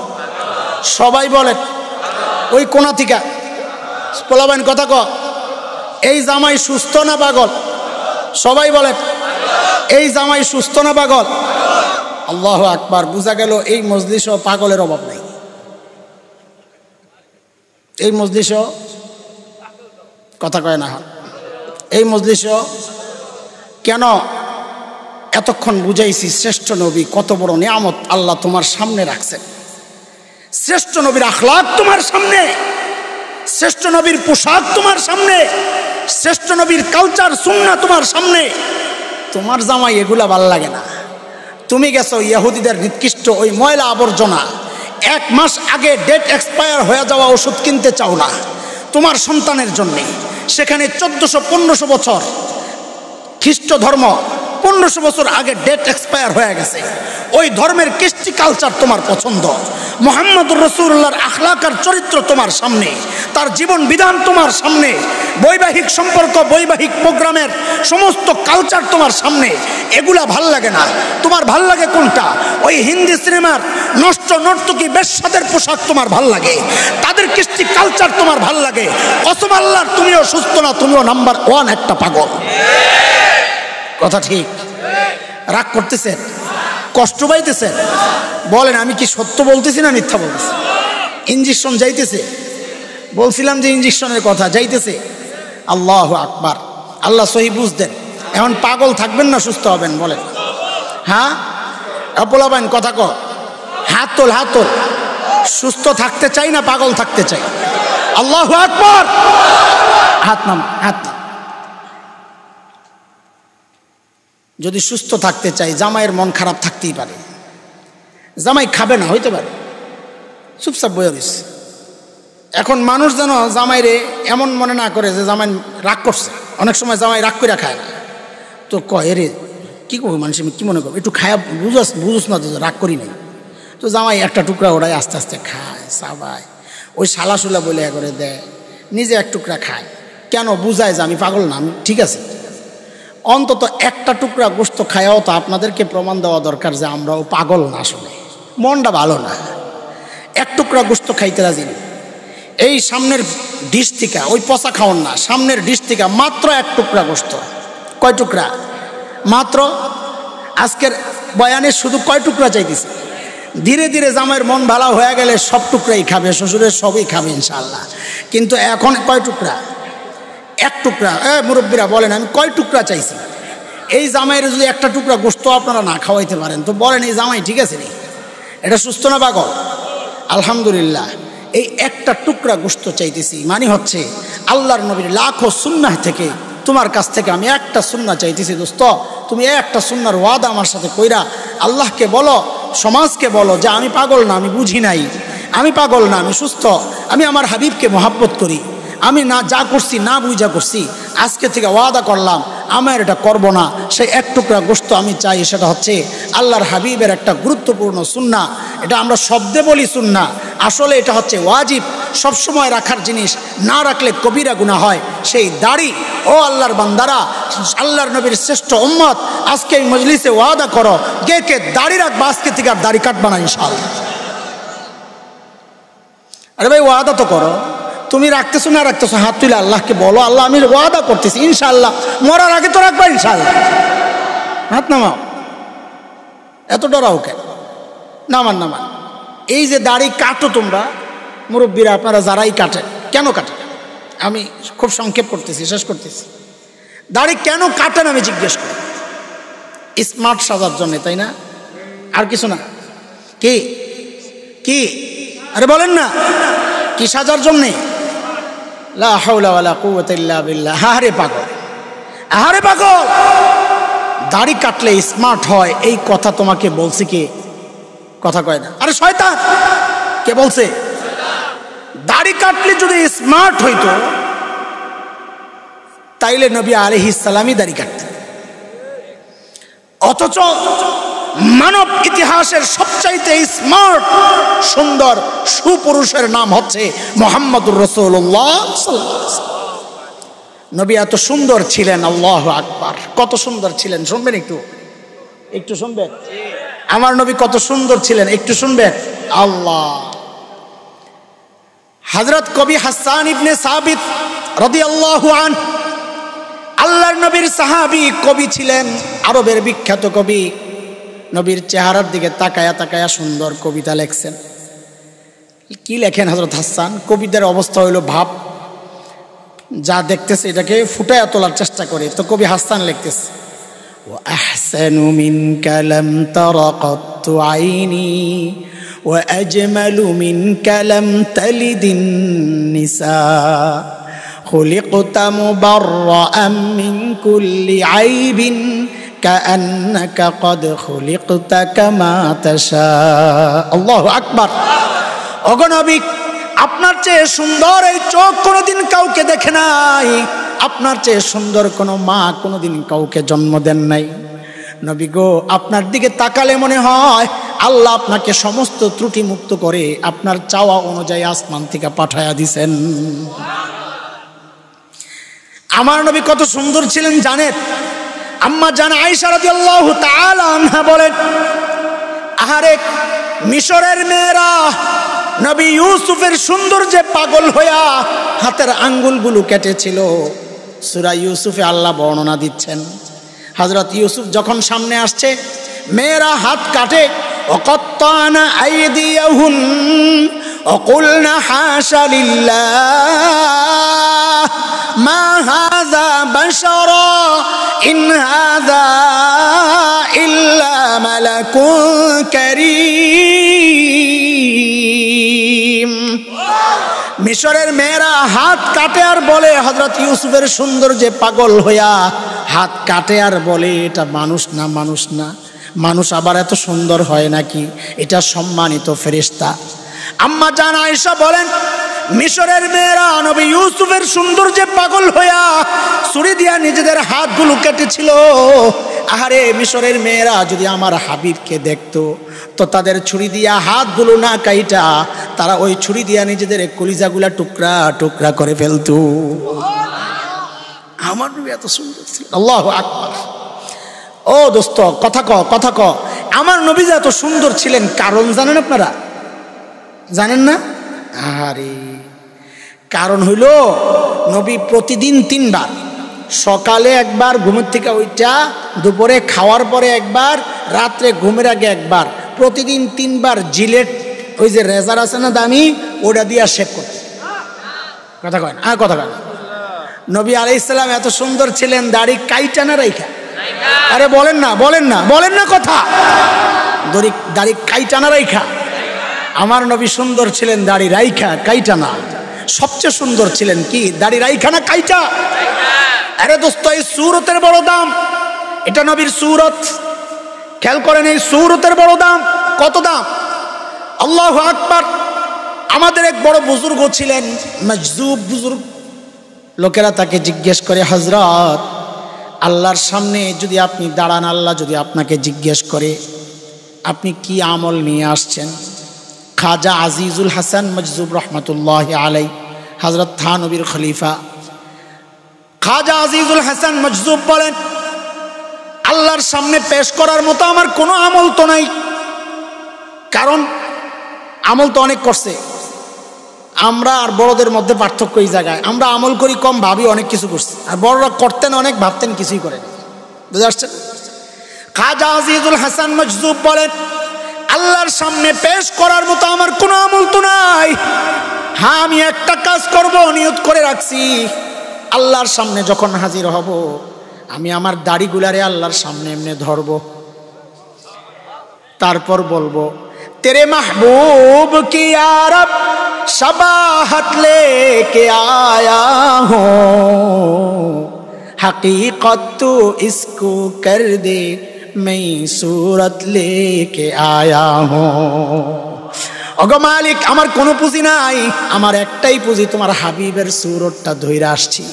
[SPEAKER 1] সবাই বলেন, ওই কোনা থেকে পোলাবেন কথা ক, এই জামাই সুস্থ না পাগল? সবাই বলেন, এই জামাই সুস্থ না পাগল? আল্লাহু আকবার। বুঝা গেল এই মজলিসও পাগলের অভাব নাই, এই মজলিসও কথা কয় না, এই মজলিসও কেন এতক্ষণ বুঝাইছি শ্রেষ্ঠ নবী কত বড় নিয়ামত আল্লাহ তোমার সামনে রাখছেন। শ্রেষ্ঠ নবীর আখলাক তোমার সামনে, শ্রেষ্ঠ নবীর পোশাক তোমার সামনে, শ্রেষ্ঠ নবীর কালচার সুন্নাহ তোমার সামনে। তোমার জামাই এগুলা ভাল লাগে না, তুমি গেছো ইহুদিদের নিকৃষ্ট ওই ময়লা আবর্জনা, 1 মাস আগে ডেট এক্সপায়ার হয়ে যাওয়া ওষুধ কিনতে চাও না তোমার সন্তানের জন্যে। সেখানে 1400-1500 বছর খ্রিস্ট ধর্ম, 1500 বছর আগে ডেট এক্সপায়ার হয়ে গেছে। ওই ধর্মের কৃষ্টি কালচার তোমার পছন্দ, মুহাম্মদুর রাসূলুল্লাহর আখলাক আর চরিত্র তোমার সামনে, তার জীবন বিধান তোমার সামনে, বৈবাহিক সম্পর্ক বৈবাহিক প্রোগ্রামের সমস্ত কালচার তোমার সামনে। এগুলা ভাল লাগে না, তোমার ভাল লাগে কোনটা? ওই হিন্দি সিনেমার নষ্ট নর্তকী বেশ্যাদের পোশাক তোমার ভাল লাগে, তাদের কৃষ্টি কালচার তোমার ভাল লাগে। কসম আল্লাহর, তুমিও সুস্থ না, তুমিও নাম্বার 1 একটা পাগল। কথা ঠিক? রাগ করতেছেন, কষ্ট পাইতেছেন? বলেন আমি কি সত্য বলতেছি না মিথ্যা বলতেছি? ইঞ্জেকশন যাইতেছে, বলছিলাম যে ইঞ্জেকশনের কথা যাইতেছে। আল্লাহু আকবার। আল্লাহ সহি বুঝ দেন। এখন পাগল থাকবেন না সুস্থ হবেন? বলেন হ্যাঁ, বলাবেন কথা কর, হাত তোল, হাত তোল। সুস্থ থাকতে চাই না পাগল থাকতে চাই? আল্লাহু আকবার। হাত নাম, হাত নাম। যদি সুস্থ থাকতে চাই, জামাইয়ের মন খারাপ থাকতেই পারে, জামাই খাবে না হইতে পারে, চুপচাপ বয়ে দিস। এখন মানুষ যেন জামাইরে এমন মনে না করে যে জামাই রাগ করছে। অনেক সময় জামাই রাগ করে খায় না, তো কয় রে কী করবো, মানুষ কী মনে করবো, একটু খায়া বুঝুস না তো রাগ করি নাই। তো জামাই একটা টুকরা ওড়াই আস্তে আস্তে খায়, সাবাই ওই শালাশুলা বলে করে দেয়, নিজে এক টুকরা খায়। কেন? বুঝায় যে আমি পাগল না, আমি ঠিক আছে। অন্তত একটা টুকরা গোস্ত খায়াও তো আপনাদেরকে প্রমাণ দেওয়া দরকার যে আমরাও পাগল না, আসলে মনটা ভালো না। এক টুকরা গোস্ত খাইতে রাজি নেই, এই সামনের ডিশ থেকে, ওই পচা খাওয়ান না, সামনের ডিশ থেকে মাত্র 1 টুকরা গোশত। কয় টুকরা? মাত্র। আজকের বয়ানে শুধু কয় টুকরা চাইতেছে? ধীরে ধীরে জামাইয়ের মন ভালো হয়ে গেলে সব টুকরাই খাবে, শ্বশুরের সবই খাবে ইনশাআল্লাহ। কিন্তু এখন কয় টুকরা? 1 টুকরা। মুরব্বীরা বলেন আমি কয় টুকরা চাইছি? এই জামাইয়ের যদি 1টা টুকরা গোশত আপনারা না খাওয়াইতে পারেন তো বলেন এই জামাই ঠিক আছে নি? এটা সুস্থ না পাগল? আলহামদুলিল্লাহ। এই 1টা টুকরা গোশত চাইতেছি মানে হচ্ছে আল্লাহর নবীর লাখো সুন্নাহ থেকে তোমার কাছ থেকে আমি 1টা সুন্নাহ চাইতেছি। দোস্ত, তুমি 1টা সুন্নাহর ওয়াদা আমার সাথে কইরা আল্লাহকে বলো, সমাজকে বলো যে আমি পাগল না, আমি বুঝি নাই, আমি পাগল না, আমি সুস্থ, আমি আমার হাবিবকে মহাব্বত করি, আমি না যা করছি না বুঝা করছি, আজকে থেকে ওয়াদা করলাম আমার এটা করব না। সেই 1 টুকরা গোশত আমি চাই, সেটা হচ্ছে আল্লাহর হাবিবের একটা গুরুত্বপূর্ণ সুন্নাহ। এটা আমরা শব্দে বলি সুন্নাহ, আসলে এটা হচ্ছে ওয়াজিব, সবসময় রাখার জিনিস, না রাখলে কবিরা গুনাহ হয়। সেই দাড়ি, ও আল্লাহর বান্দারা, আল্লাহর নবীর শ্রেষ্ঠ উম্মত, আজকে এই মজলিসে ওয়াদা করো কে কে দাড়ি রাখবা আজকে থেকে আর দাড়ি কাটবা না ইনশাআল্লাহ। আরে ভাই ওয়াদা তো করো, তুমি রাখতেছো না রাখতেছো, হাত তুলে আল্লাহকে বলো আল্লাহ আমি ওয়াদা করতেছি ইনশাআল্লাহ, মরার আগে তো রাখবা ইনশাআল্লাহ। হাত নামাও, এত ডরাও কেন? নামান নামান। এই যে দাড়ি কাটো তোমরা মুরব্বীরা, আপনারা যারাই কাটেন, কেন কাটেন? আমি খুব সংক্ষেপ করতেছি, শেষ করতেছি। দাড়ি কেন কাটেন আমি জিজ্ঞেস করি? স্মার্ট সাজার জন্য, তাই না? আর কিছু না? কি কি? আরে বলেন না, কি সাজার জন্যে? লা হাওলা ওয়ালা কুওয়াতা ইল্লা বিল্লাহ। আহারে পাগল, আহারে পাগল, দাড়ি কাটলে স্মার্ট হয় এই কথা তোমাকে বলছে কে? কথা কয় না। আরে শয়তান। কে বলছে? দাড়ি কাটলে যদি স্মার্ট হইতো তাইলে নবী আলাইহিস সালামই দাড়ি কাটতেন। অথচ মানব ইতিহাসের সবচাইতে স্মার্ট সুন্দর সুপুরুষের নাম হচ্ছে মুহাম্মদুর রাসূলুল্লাহ সাল্লাল্লাহু আলাইহি ওয়াসাল্লাম। নবী এত সুন্দর ছিলেন, আল্লাহু আকবার, কত সুন্দর ছিলেন। শুনবেন একটু? একটু শুনবেন? আমার নবী কত সুন্দর ছিলেন, একটু শুনবেন? আল্লাহ। হযরত কবি হাসান ইবনে সাবিত রাদিয়াল্লাহু আনহু আল্লাহর নবীর সাহাবী কবি ছিলেন, আরবের বিখ্যাত কবি। নবীর চেহারার দিকে তাকায়া তাকায়া সুন্দর কবিতা লেখছেন। কি লেখেন হযরত হাসান? কবিদের অবস্থা হইল ভাব, যা দেখতেছে এটাকে ফুটায়া তোলার চেষ্টা করে। তো কবি হাসান লিখতেছে, ওয়া আহসানু মিনকা লাম তারা কাত্তু আইনি ওয়া আজমালু মিনকা লাম তালিদিন নিসা খুলিকতা মুবাররাআন মিন কুল্লি আইবিন কাআন্নাকা ক্বাদ খুলিকতা কামা তাশা। আল্লাহু আকবার। ওগো নবী, আপনার চেয়ে সুন্দর এই চোখ কোনোদিন কাউকে দেখে নাই, আপনার চেয়ে সুন্দর কোনো মা কোনোদিন কাউকে জন্ম দেন নাই। নবী গো, আপনার দিকে তাকালে মনে হয় আল্লাহ আপনাকে সমস্ত ত্রুটি মুক্ত করে আপনার চাওয়া অনুযায়ী আসমান থেকে পাঠায়া দিছেন। আমার নবী কত সুন্দর ছিলেন জানেন? আম্মা জান আয়েশা রাদিয়াল্লাহু তাআলা আনহা বলেন, আহারে মিশরের মেয়েরা নবী ইউসুফের সৌন্দর্যে পাগল হইয়া হাতের আঙ্গুলগুলো কেটেছিল। সূরা ইউসুফে আল্লাহ বর্ণনা দিচ্ছেন, হযরত ইউসুফ যখন সামনে আসছে মেয়েরা হাত কাটে, ওয়াকাত্তানা আইদিয়াহুন ওয়াকুলনা হাশা লিল্লাহ মা হাযা বাশারা ইন হাযা ইল্লা মালাকুন কারীম। মিশরের মেয়েরা হাত কাটে আর বলে, হযরত ইউসুফের সৌন্দর্যে পাগল হইয়া হাত কাটে আর বলে এটা মানুষ না, মানুষ না, মানুষ আবার এত সুন্দর হয় নাকি, এটা সম্মানিত ফেরেশতা। আম্মা জান আয়েশা বলেন, মিশরের মেয়েরা নবী ইউসুফের সৌন্দর্যে পাগল হইয়া ছুরি দিয়া নিজেদের হাতগুলো কেটেছিল। আহারে মিশরের মেয়েরা যদি আমার হাবিবকে দেখতো তো তাদের ছুরি দিয়া হাতগুলো না কাইটা তারা ওই ছুরি দিয়া নিজেদের কলিজাগুলা টুকরা টুকরা করে ফেলতো। আমার নবী এত সুন্দর ছিল, আল্লাহু আকবার। ও দোস্ত, কথা ক, কথা ক। আমার নবী যে এত সুন্দর ছিলেন কারণ জানেন আপনারা? জানেন না? আরে কারণ হইল নবী প্রতিদিন 3 বার, সকালে একবার ঘুমের থেকে ওইটা, দুপুরে খাওয়ার পরে একবার, রাত্রে ঘুমের আগে একবার, প্রতিদিন 3 বার জিলেট ওই যে রেজার আছে না দামি, ওটা দিয়ে শেভ করতে। কথা কয় না? কথা কয় না? নবী আলাইহিস সালাম এত সুন্দর ছিলেন, দাড়ি কাইটা না রাইখা? আরে বলেন না, বলেন না, বলেন না কথা। দাড়ি কাইটা না রাইখা? আমার নবী সুন্দর ছিলেন দাড়ি রাইখা, কাইটা না। সবচেয়ে সুন্দর ছিলেন কি দাড়ি রাইখা না কাইটা? আরে দোস্ত, এই সুরতের বড় দাম। এটা নবীর সুরত, খেয়াল করেন, এই সুরতের বড় দাম। কত দাম? আল্লাহু আকবার। আমাদের এক বড় বুজুর্গ ছিলেন, মজজুব বুজুর্গ। লোকেরা তাকে জিজ্ঞেস করে, হযরত, আল্লাহর সামনে যদি আপনি দাঁড়ান, আল্লাহ যদি আপনাকে জিজ্ঞেস করে আপনি কি আমল নিয়ে আসছেন? খাজা আজিজুল হাসান মজজুব রহমতুল্লাহ আলাই, হযরত থানবীর খলিফা খাজা আজিজুল হাসান মজজুব বলেন, আল্লাহর সামনে পেশ করার মতো আমার কোনো আমল তো নাই। কারণ আমল তো অনেক করছে। আমরা আর বড়দের মধ্যে পার্থক্য এই জায়গায়, আমরা আমল করি কম, ভাবি অনেক কিছু করছি, আর বড়রা করতেন অনেক, ভাবতেন কিছুই করেন। বুঝতে পারছেন? খাজা আজিজুল হাসান মজজুব বলেন, আল্লাহর সামনে পেশ করার মতো আমার কোনো আমল তো নাই। হ্যাঁ, আমি একটা কাজ করব, নিয়ত করে রাখছি, আল্লাহর সামনে যখন হাজির হব আমি আমার দাড়িগুলারে আল্লাহর সামনে এমনি ধরব, তারপর বলবো, তেরে মাহবুব কি ইয়া রব शबाहत लेके आया हो, हकीकत तू इसको कर दे, मैं सूरत लेके आया हूँ। ওগো মালিক, আমার কোনো পুঁজি নাই, আমার একটাই পুঁজি, তোমার হাবিবের সুরতটা ধইরা আসছি।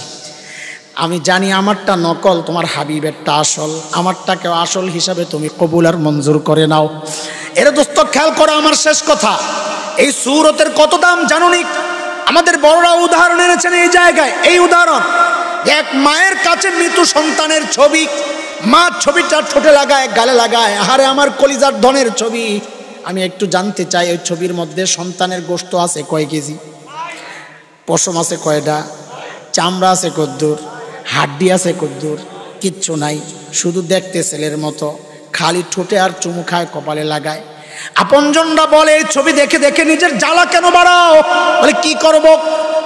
[SPEAKER 1] আমি জানি আমারটা নকল, তোমার হাবিবেরটা আসল, আমারটাকে আসল হিসাবে তুমি কবুল আর মঞ্জুর করে নাও। এর দোস্ত খেয়াল করো, আমার শেষ কথা, এই সুরতের কত দাম জানুনি? আমাদের বড়রা উদাহরণ এনেছেন এই জায়গায়। এই উদাহরণ, এক মায়ের কাছে মৃত সন্তানের ছবি, মা ছবিটা ঠোঁটে লাগায়, গালে লাগায়, আহারে আমার কলিজার ধনের ছবি। আমি একটু জানতে চাই, ওই ছবির মধ্যে সন্তানের গোশত আছে কয় কেজি, পশম আছে কয়টা, চামড়া আছে কদ্দুর, হাড্ডি আছে কদ্দুর? কিচ্ছু নাই, শুধু দেখতে ছেলের মতো, খালি ঠোঁটে আর চুমু খায়, কপালে লাগায়। আপনজনরা বলে, ছবি দেখে দেখে নিজের জ্বালা কেন বাড়াও? বলে কি করব?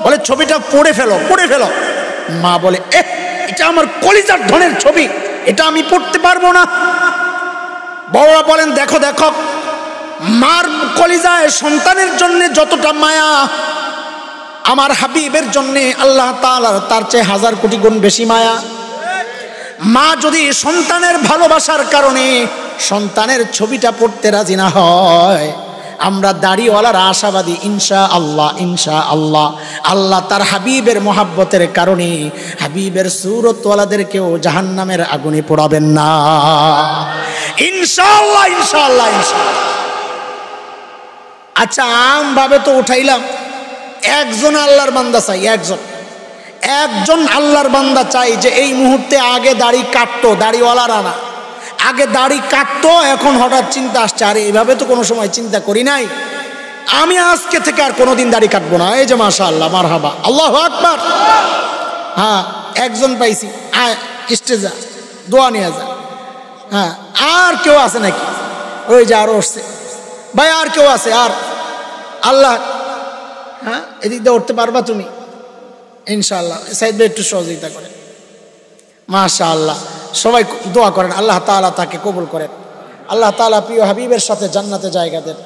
[SPEAKER 1] বলে ছবিটা পড়ে ফেলো, পড়ে ফেলো। মা বলে, এটা আমার কলিজার ধনের ছবি, এটা আমি পড়তে পারবো না। বড়রা বলেন, দেখো দেখো, মার কলিজায় সন্তানের জন্য যতটা মায়া, আমার হাবিবের জন্য আল্লাহ তাআলার তার চেয়ে 1000 কোটি গুণ বেশি মায়া। মা যদি সন্তানের ভালোবাসার কারণে সন্তানের ছবিটা পড়তে রাজি না হয়, আমরা দাড়িওয়ালার আশাবাদী, ইনশাআল্লাহ ইনশাআল্লাহ আল্লাহ তার হাবিবের মোহাব্বতের কারণে হাবিবের সুরতওয়ালাদেরকেও জাহান্নামের আগুনে পোড়াবেন না, ইনশাআল্লাহ ইনশাআল্লাহ ইনশাআল্লাহ। আচ্ছা, আমভাবে তো উঠাইলাম, একজন আল্লাহর বান্দা চাই, একজন আল্লাহর বান্দা চাই যে এই মুহূর্তে আগে দাড়ি কাটতো, দাড়িওয়ালারা না, আগে দাড়ি কাটতো, এখন হঠাৎ চিন্তা আসছে, আরে এইভাবে তো কোনো সময় চিন্তা করি নাই, আমি আজকে থেকে আর কোনোদিন দাড়ি কাটবো না। এই যে মাশাআল্লাহ, মারহাবা, আল্লাহু আকবার। হ্যাঁ, একজন পাইছি, আয় স্টেজে দোয়া নিয়ে যা। হ্যাঁ, আর কেউ আছে নাকি? ওই যে আরো উঠছে ভাই, আর কেউ আছে? আর আল্লাহ, হ্যাঁ, এদিক দিয়ে উঠতে পারবা তুমি ইনশাআল্লাহ? সাইদ ভাই একটু সহযোগিতা করেন, মাশাআল্লাহ। সবাই দোয়া করেন, আল্লাহ তাআলা তাকে কবুল করেন, আল্লাহ তাআলা প্রিয় হাবিবের সাথে জান্নাতে জায়গা দেন।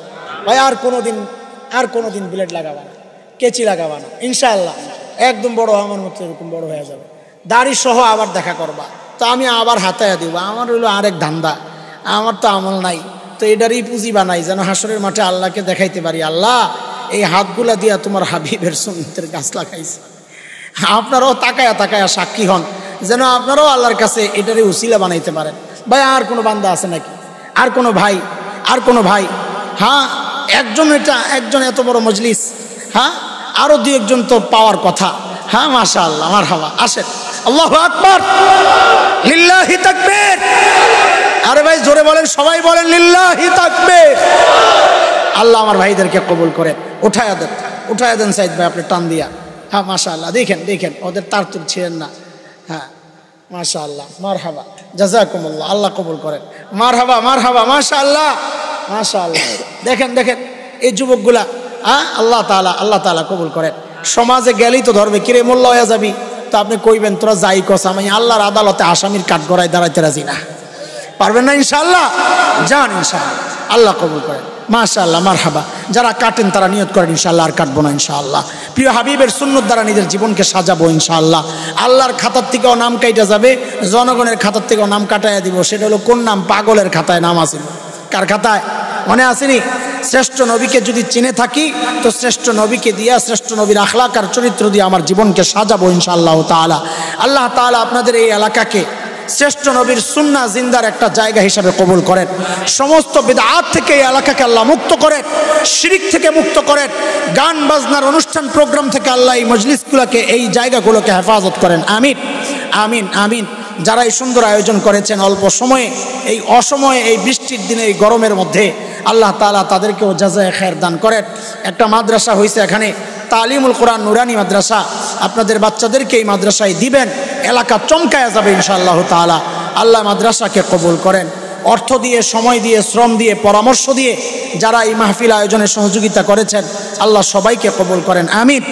[SPEAKER 1] ভাই আর কোনোদিন বিলেট লাগাবা না, কেচি লাগাবা না, ইনশাআল্লাহ একদম বড় আমার মতো এরকম বড় হয়ে যাবে, দাড়ি সহ আবার দেখা করবা, তো আমি আবার হাতায়া দিব। আমার হইলো আরেক ধান্দা, আমার তো আমল নাই, তো এটারই পুঁজি বানাই যেন হাসরের মাঠে আল্লাহকে দেখাইতে পারি, আল্লাহ এই হাতগুলা দিয়া তোমার হাবিবের সুন্নতের গাছ লাগাইছে। আপনারাও তাকায়া তাকায়া সাক্ষী হন, যেন আপনারাও আল্লাহর কাছে এটারই উসিলা বানাইতে পারেন। ভাই আর কোনো বান্দা আছে নাকি? আর কোনো ভাই? হ্যাঁ, একজন এত বড় মজলিস, হ্যাঁ আরো 2-1জন তো পাওয়ার কথা। হ্যাঁ, মাশাআল্লাহ, মারহাবা, আসেন, আল্লাহু আকবার, লিল্লাহি তাকবীর। আরে ভাই জোরে বলেন, সবাই বলেন লিল্লাহি তাকবীর। আল্লাহ আমার ভাইদেরকে কবুল করেন। উঠায়া দেন সাইদ ভাই, আপনি টান দিয়া হ্যাঁ মাশাআল্লাহ, দেখেন দেখেন ওদের তারতুর ছিলেন না। হ্যাঁ মাশাআল্লাহ, মারহাবা, জাযাকুমুল্লাহ, আল্লাহ কবুল করেন। মারহাবা মারহাবা, মাশাআল্লাহ মাশাআল্লাহ। দেখেন দেখেন এই যুবকগুলা, হ্যাঁ আল্লাহ তাআলা কবুল করেন। সমাজে গেলেই তো ধরবে, কিরে মোল্লা হয়ে যাবি, তো আপনি কইবেন তোরা যাই কস, আমি আল্লাহর আদালতে আসামির কাঠগড়ায় দাঁড়াইতে রাজি না। পারবেন না ইনশাআল্লাহ? যান ইনশাআল্লাহ, আল্লাহ কবুল করেন। মাশাআল্লাহ, মারহাবা। যারা কাটেন তারা নিয়ত করেন ইনশাআল্লাহ আর কাটবো না ইনশাআল্লাহ। প্রিয় হাবিবের সুন্নত দ্বারা নিজের জীবনকে সাজাবো ইনশাআল্লাহ। আল্লাহর খাতার থেকেও নাম কাইটা যাবে, জনগণের খাতার থেকেও নাম কাটাইয়া দিব। সেটা হলো কোন নাম? পাগলের খাতায় নাম আছে। কার খাতায়? মনে আসেনি? শ্রেষ্ঠ নবীকে যদি চিনে থাকি তো শ্রেষ্ঠ নবীকে দিয়া, শ্রেষ্ঠ নবীর আখলাক আর চরিত্র দিয়ে আমার জীবনকে সাজাবো ইনশাআল্লাহ তাআলা। আল্লাহ তাআলা আপনাদের এই এলাকাকে শ্রেষ্ঠ নবীর সুন্নাহ জিন্দার একটা জায়গা হিসাবে কবুল করেন। সমস্ত বিদআত থেকে এই এলাকাকে আল্লাহ মুক্ত করেন, শিরিক থেকে মুক্ত করেন, গান বাজনার অনুষ্ঠান প্রোগ্রাম থেকে আল্লাহ এই মজলিসগুলোকে, এই জায়গাগুলোকে হেফাজত করেন। আমিন আমিন আমিন। যারা এই সুন্দর আয়োজন করেছেন অল্প সময়ে, এই অসময়ে, এই বৃষ্টির দিনে, এই গরমের মধ্যে, আল্লাহ তাআলা তাদেরকেও জাযায়ে খায়ের দান করেন। একটা মাদ্রাসা হয়েছে এখানে, তালিমুল কোরআন নুরানি মাদ্রাসা। আপনাদের বাচ্চাদেরকে এই মাদ্রাসায় দিবেন, এলাকা চমকায়া যাবে ইনশাআল্লাহ তাআলা। আল্লাহ মাদ্রাসাকে কবুল করেন। অর্থ দিয়ে, সময় দিয়ে, শ্রম দিয়ে, পরামর্শ দিয়ে যারা এই মাহফিল আয়োজনে সহযোগিতা করেছেন, আল্লাহ সবাইকে কবুল করেন। আমিন।